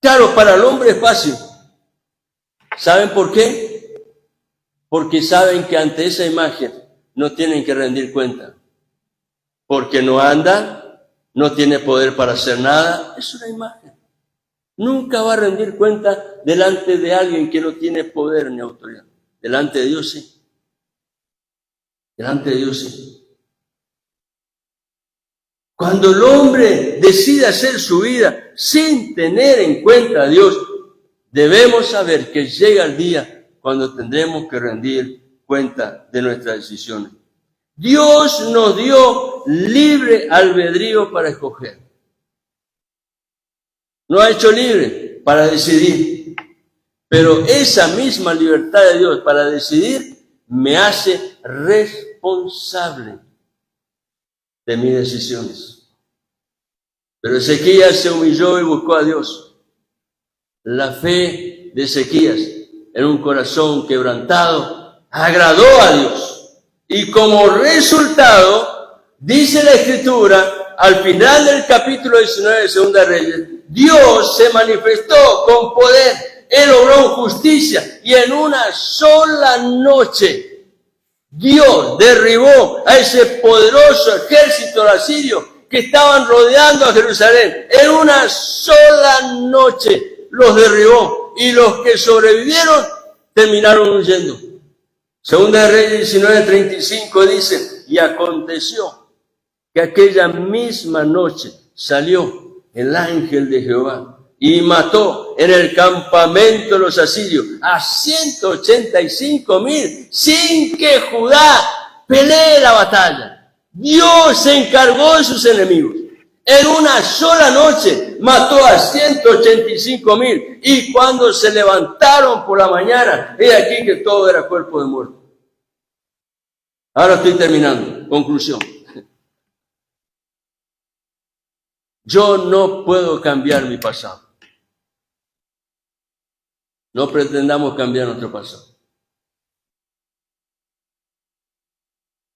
Claro, para el hombre es fácil. ¿Saben por qué? Porque saben que ante esa imagen no tienen que rendir cuenta. Porque no anda, no tiene poder para hacer nada. Es una imagen. Nunca va a rendir cuenta delante de alguien que no tiene poder ni autoridad. Delante de Dios sí. Delante de Dios sí. Cuando el hombre decide hacer su vida sin tener en cuenta a Dios, debemos saber que llega el día cuando tendremos que rendir cuenta de nuestras decisiones. Dios nos dio libre albedrío para escoger. Nos ha hecho libre para decidir. Pero esa misma libertad de Dios para decidir me hace responsable de mis decisiones. Pero Ezequías se humilló y buscó a Dios. La fe de Ezequías en un corazón quebrantado agradó a Dios. Y como resultado, dice la Escritura, al final del capítulo 19 de Segunda de Reyes, Dios se manifestó con poder. Él obró justicia y en una sola noche Dios derribó a ese poderoso ejército asirio que estaban rodeando a Jerusalén. En una sola noche los derribó y los que sobrevivieron terminaron huyendo. Segunda de Reyes 19:35 dice, y aconteció que aquella misma noche salió el ángel de Jehová y mató en el campamento de los asirios a 185,000 sin que Judá pelee la batalla. Dios se encargó de sus enemigos. En una sola noche mató a 185,000 y cuando se levantaron por la mañana, he aquí que todo era cuerpo de muerto. Ahora estoy terminando. Conclusión. Yo no puedo cambiar mi pasado. No pretendamos cambiar nuestro pasado.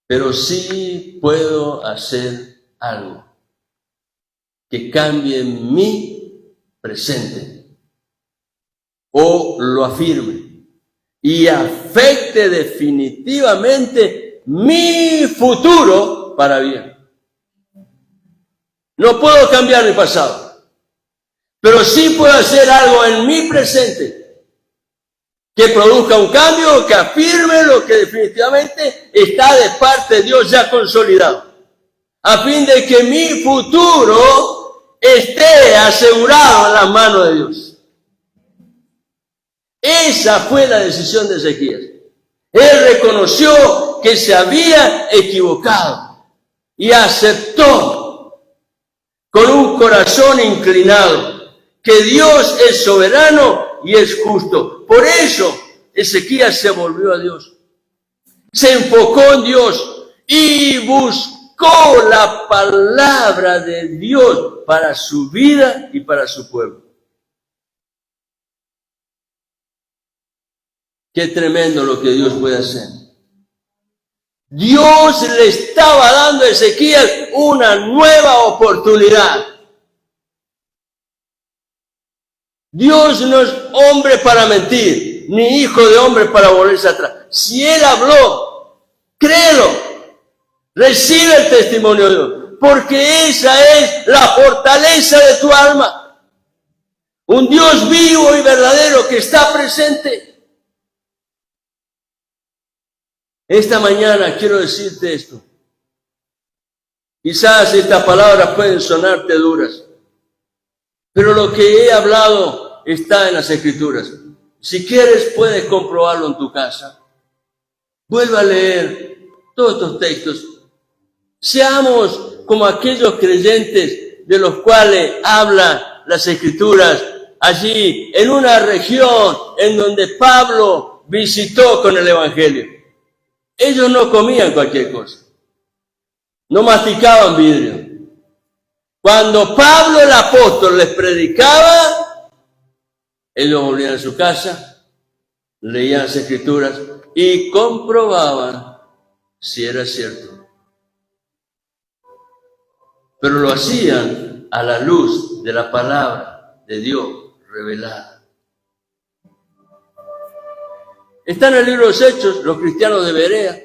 Pero sí puedo hacer algo que cambie mi presente o lo afirme y afecte definitivamente mi futuro para bien. No puedo cambiar mi pasado, pero sí puedo hacer algo en mi presente que produzca un cambio, que afirme lo que definitivamente está de parte de Dios ya consolidado, a fin de que mi futuro esté asegurado en las manos de Dios. Esa fue la decisión de Ezequías. Él reconoció que se había equivocado y aceptó con un corazón inclinado que Dios es soberano y es justo. Por eso Ezequías se volvió a Dios, se enfocó en Dios y buscó la palabra de Dios para su vida y para su pueblo. Qué tremendo lo que Dios puede hacer. Dios le estaba dando a Ezequías una nueva oportunidad. Dios no es hombre para mentir, ni hijo de hombre para volverse atrás. Si Él habló, créelo, recibe el testimonio de Dios, porque esa es la fortaleza de tu alma. Un Dios vivo y verdadero que está presente. Esta mañana quiero decirte esto. Quizás estas palabras pueden sonarte duras, pero lo que he hablado está en las Escrituras. Si quieres, puedes comprobarlo en tu casa. Vuelve a leer todos estos textos. Seamos como aquellos creyentes de los cuales hablan las Escrituras allí en una región en donde Pablo visitó con el Evangelio. Ellos no comían cualquier cosa, no masticaban vidrio. Cuando Pablo el apóstol les predicaba, ellos volvían a su casa, leían las Escrituras y comprobaban si era cierto. Pero lo hacían a la luz de la palabra de Dios revelada. Está en el libro de los Hechos, los cristianos de Berea.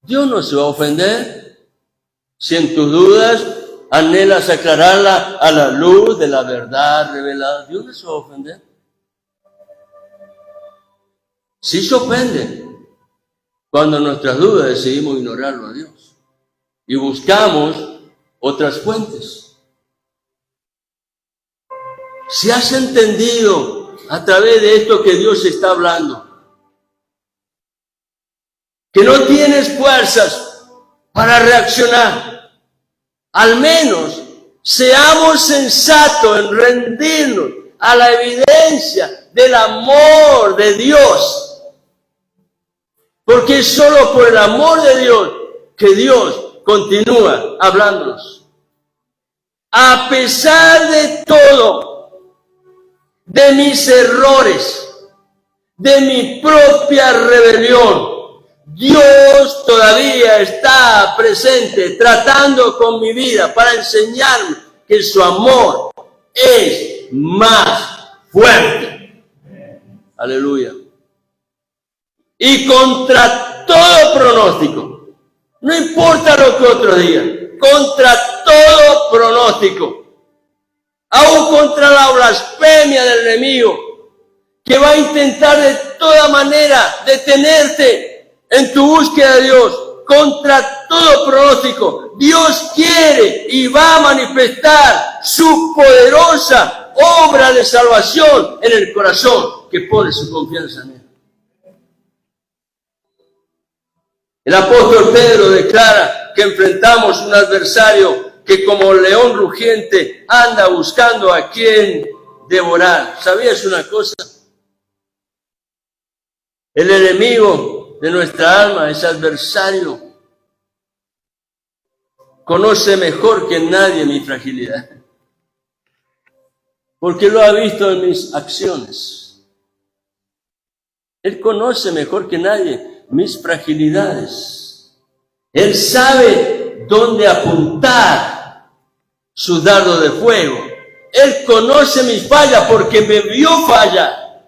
Dios no se va a ofender si en tus dudas anhelas aclararla a la luz de la verdad revelada. Dios no se va a ofender. Sí se ofende cuando en nuestras dudas decidimos ignorarlo a Dios y buscamos otras fuentes. Si has entendido a través de esto que Dios está hablando, que no tienes fuerzas para reaccionar, al menos seamos sensatos en rendirnos a la evidencia del amor de Dios. Porque es solo por el amor de Dios que Dios continúa hablándonos. A pesar de todo, de mis errores, de mi propia rebelión, Dios todavía está presente, tratando con mi vida para enseñarme que su amor es más fuerte. Aleluya. Y contra todo pronóstico, no importa lo que otros digan, contra todo pronóstico, aún contra la blasfemia del enemigo, que va a intentar de toda manera detenerte en tu búsqueda de Dios, contra todo pronóstico, Dios quiere y va a manifestar su poderosa obra de salvación en el corazón que pone su confianza en Él. El apóstol Pedro declara que enfrentamos un adversario que como león rugiente anda buscando a quien devorar. ¿Sabías una cosa? El enemigo de nuestra alma, ese adversario, conoce mejor que nadie mi fragilidad, porque lo ha visto en mis acciones. Él conoce mejor que nadie mis fragilidades. Él sabe dónde apuntar su dardo de fuego. Él conoce mis fallas porque me vio fallar.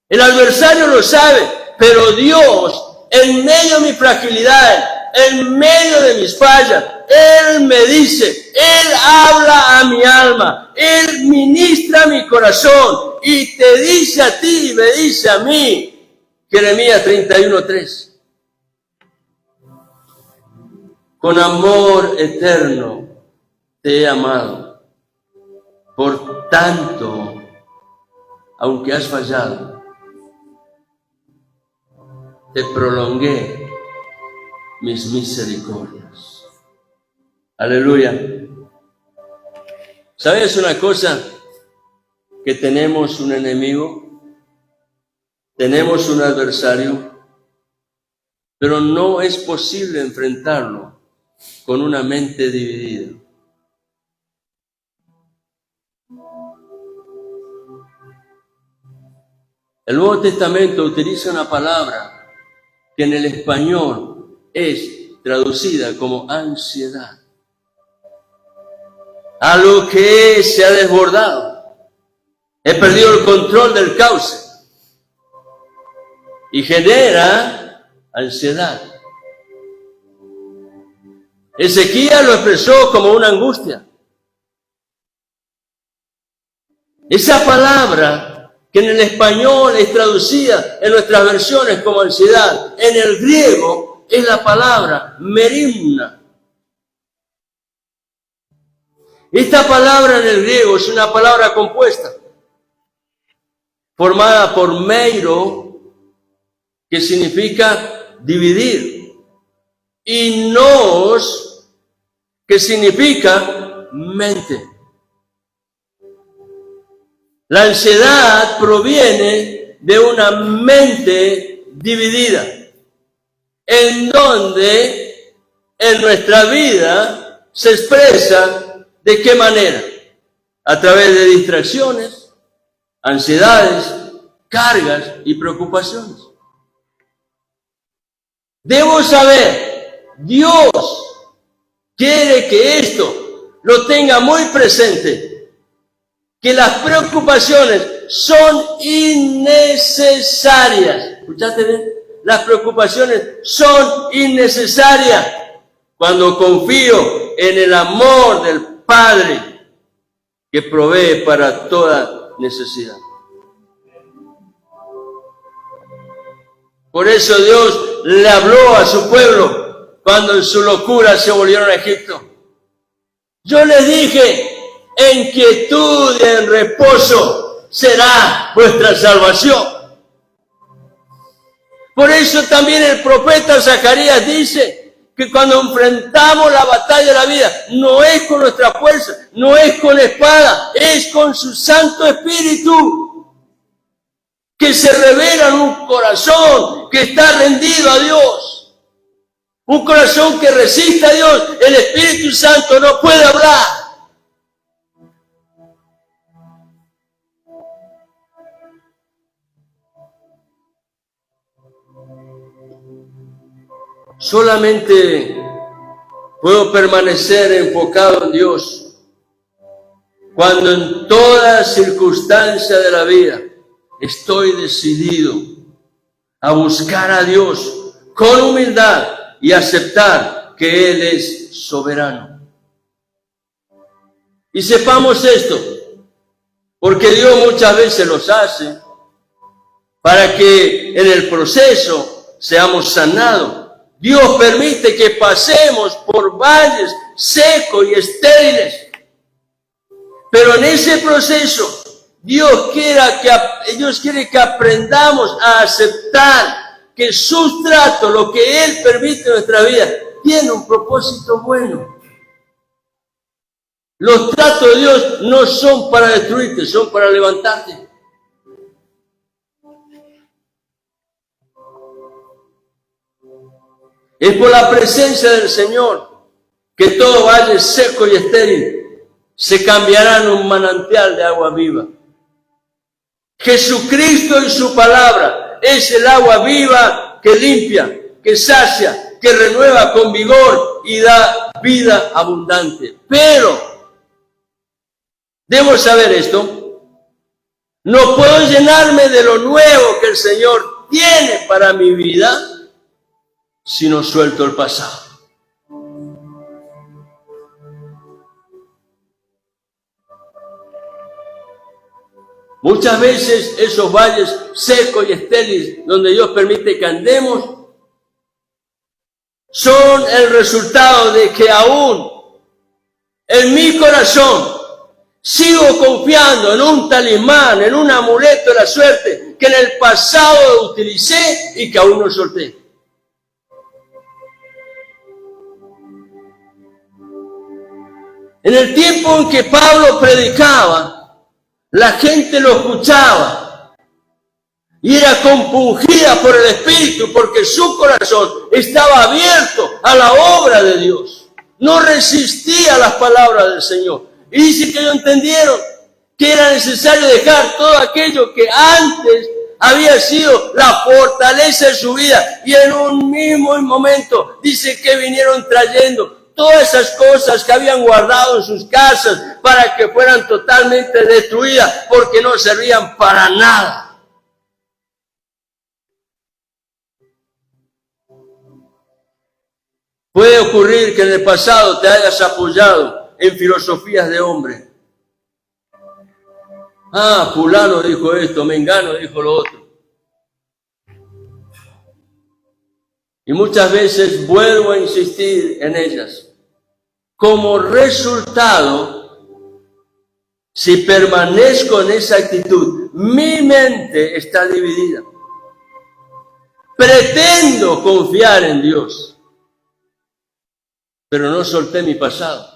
El adversario lo sabe, pero Dios, en medio de mis fragilidades, en medio de mis fallas, Él me dice, Él habla a mi alma, Él ministra mi corazón y te dice a ti y me dice a mí, Jeremías 31:3. Con amor eterno te he amado. Por tanto, aunque has fallado, te prolongué mis misericordias. Aleluya. ¿Sabes una cosa? Que tenemos un enemigo. Tenemos un adversario, pero no es posible enfrentarlo con una mente dividida. El Nuevo Testamento utiliza una palabra que en el español es traducida como ansiedad. Algo que se ha desbordado. He perdido el control del cauce. Y genera ansiedad. Ezequías lo expresó como una angustia. Esa palabra que en el español es traducida en nuestras versiones como ansiedad, en el griego es la palabra merimna. Esta palabra en el griego es una palabra compuesta, formada por meiro, que significa dividir, y nos, que significa mente. La ansiedad proviene de una mente dividida, en donde en nuestra vida se expresa ¿de qué manera? A través de distracciones, ansiedades, cargas y preocupaciones. Debo saber, Dios quiere que esto lo tenga muy presente, que las preocupaciones son innecesarias. ¿Escuchaste bien? Las preocupaciones son innecesarias cuando confío en el amor del Padre que provee para toda necesidad. Por eso Dios le habló a su pueblo cuando en su locura se volvieron a Egipto. Yo les dije, en quietud y en reposo será vuestra salvación. Por eso también el profeta Zacarías dice que cuando enfrentamos la batalla de la vida, no es con nuestra fuerza, no es con espada, es con su Santo Espíritu, que se revela en un corazón que está rendido a Dios. Un corazón que resiste a Dios, el Espíritu Santo no puede hablar. Solamente puedo permanecer enfocado en Dios cuando en toda circunstancia de la vida estoy decidido a buscar a Dios con humildad y aceptar que Él es soberano. Y sepamos esto, porque Dios muchas veces los hace para que en el proceso seamos sanados. Dios permite que pasemos por valles secos y estériles. Pero en ese proceso, Dios quiere que aprendamos a aceptar que sus tratos, lo que Él permite en nuestra vida, tiene un propósito bueno. Los tratos de Dios no son para destruirte, son para levantarte. Es por la presencia del Señor que todo valle seco y estéril se cambiará en un manantial de agua viva. Jesucristo y su palabra es el agua viva que limpia, que sacia, que renueva con vigor y da vida abundante. Pero debo saber esto. No puedo llenarme de lo nuevo que el Señor tiene para mi vida si no suelto el pasado. Muchas veces esos valles secos y estériles donde Dios permite que andemos son el resultado de que aún en mi corazón sigo confiando en un talismán, en un amuleto de la suerte que en el pasado utilicé y que aún no solté. En el tiempo en que Pablo predicaba, la gente lo escuchaba y era compungida por el Espíritu porque su corazón estaba abierto a la obra de Dios. No resistía a las palabras del Señor. Y dice que ellos entendieron que era necesario dejar todo aquello que antes había sido la fortaleza de su vida. Y en un mismo momento dice que vinieron trayendo todas esas cosas que habían guardado en sus casas para que fueran totalmente destruidas porque no servían para nada. Puede ocurrir que en el pasado te hayas apoyado en filosofías de hombre. Ah, fulano dijo esto, mengano dijo lo otro. Y muchas veces vuelvo a insistir en ellas. Como resultado, si permanezco en esa actitud, mi mente está dividida. Pretendo confiar en Dios, pero no solté mi pasado.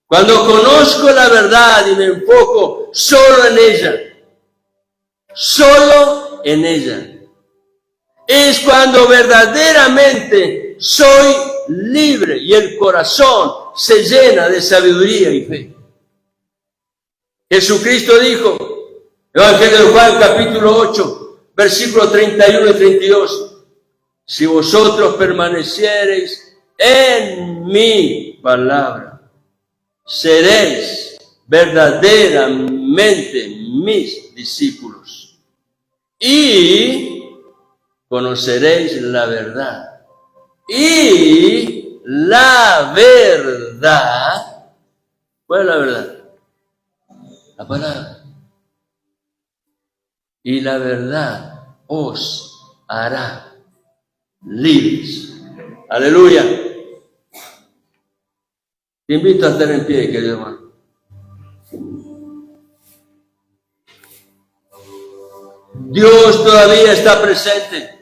Cuando conozco la verdad y me enfoco solo en ella, es cuando verdaderamente soy libre y el corazón se llena de sabiduría y fe. Jesucristo dijo, Evangelio de Juan, capítulo 8, versículos 31 y 32, si vosotros permaneciereis en mi palabra, seréis verdaderamente mis discípulos y conoceréis la verdad. Y la verdad, ¿cuál es la verdad? La palabra. Y la verdad os hará libres. Aleluya. Te invito a estar en pie, querido hermano. Dios todavía está presente.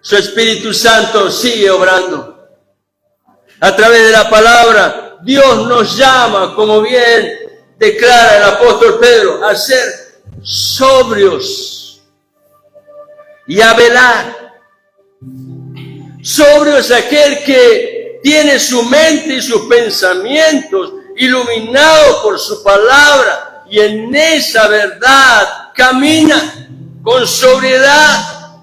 Su Espíritu Santo sigue obrando. A través de la palabra, Dios nos llama, como bien declara el apóstol Pedro, a ser sobrios y a velar. Sobrio es aquel que tiene su mente y sus pensamientos iluminados por su palabra y en esa verdad camina con sobriedad.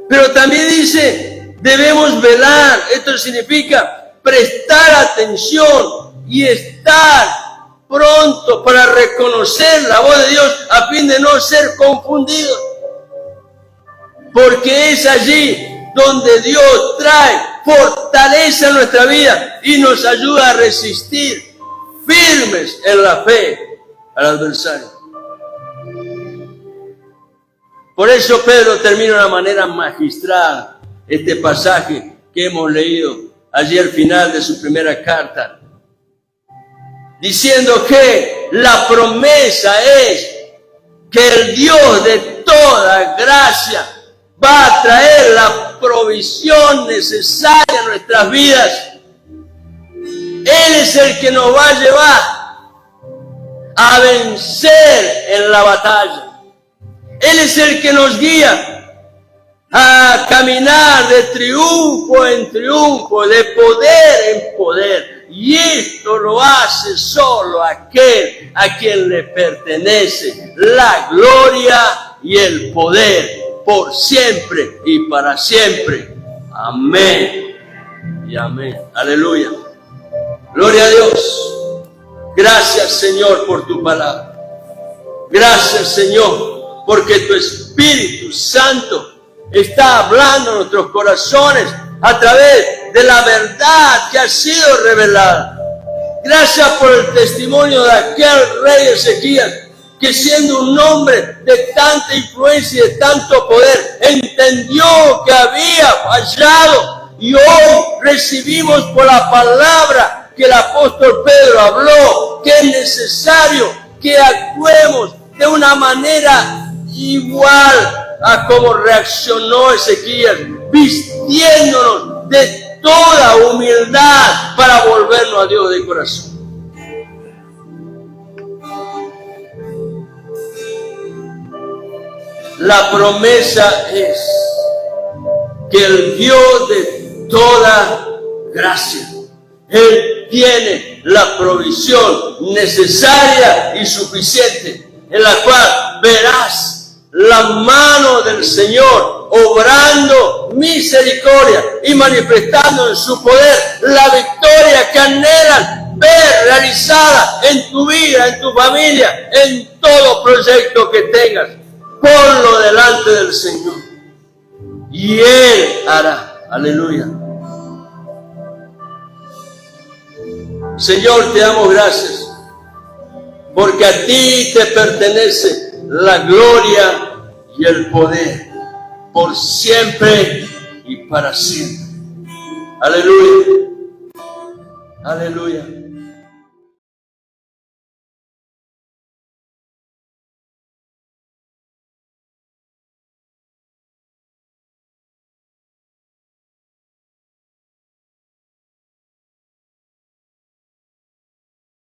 Pero también dice, debemos velar. Esto significa prestar atención y estar pronto para reconocer la voz de Dios a fin de no ser confundidos. Porque es allí donde Dios trae fortaleza a nuestra vida y nos ayuda a resistir firmes en la fe al adversario. Por eso Pedro termina de una manera magistral este pasaje que hemos leído allí al final de su primera carta, diciendo que la promesa es que el Dios de toda gracia va a traer la provisión necesaria a nuestras vidas. Él es el que nos va a llevar a vencer en la batalla. Él es el que nos guía a caminar de triunfo en triunfo, de poder en poder. Y esto lo hace solo aquel a quien le pertenece la gloria y el poder por siempre y para siempre. Amén y amén. Aleluya. Gloria a Dios. Gracias, Señor, por tu palabra. Gracias, Señor, porque tu Espíritu Santo está hablando en nuestros corazones a través de la verdad que ha sido revelada. Gracias por el testimonio de aquel rey Ezequías, que siendo un hombre de tanta influencia y de tanto poder, entendió que había fallado y hoy recibimos por la palabra que el apóstol Pedro habló, que es necesario que actuemos de una manera igual a como reaccionó Ezequías, vistiéndonos de toda humildad para volvernos a Dios de corazón. La promesa es que el Dios de toda gracia, Él tiene la provisión necesaria y suficiente, en la cual verás la mano del Señor obrando misericordia y manifestando en su poder la victoria que anhelan ver realizada en tu vida, en tu familia, en todo proyecto que tengas. Ponlo delante del Señor y Él hará. Aleluya. Señor, te damos gracias porque a ti te pertenece la gloria y el poder por siempre y para siempre. Aleluya. Aleluya.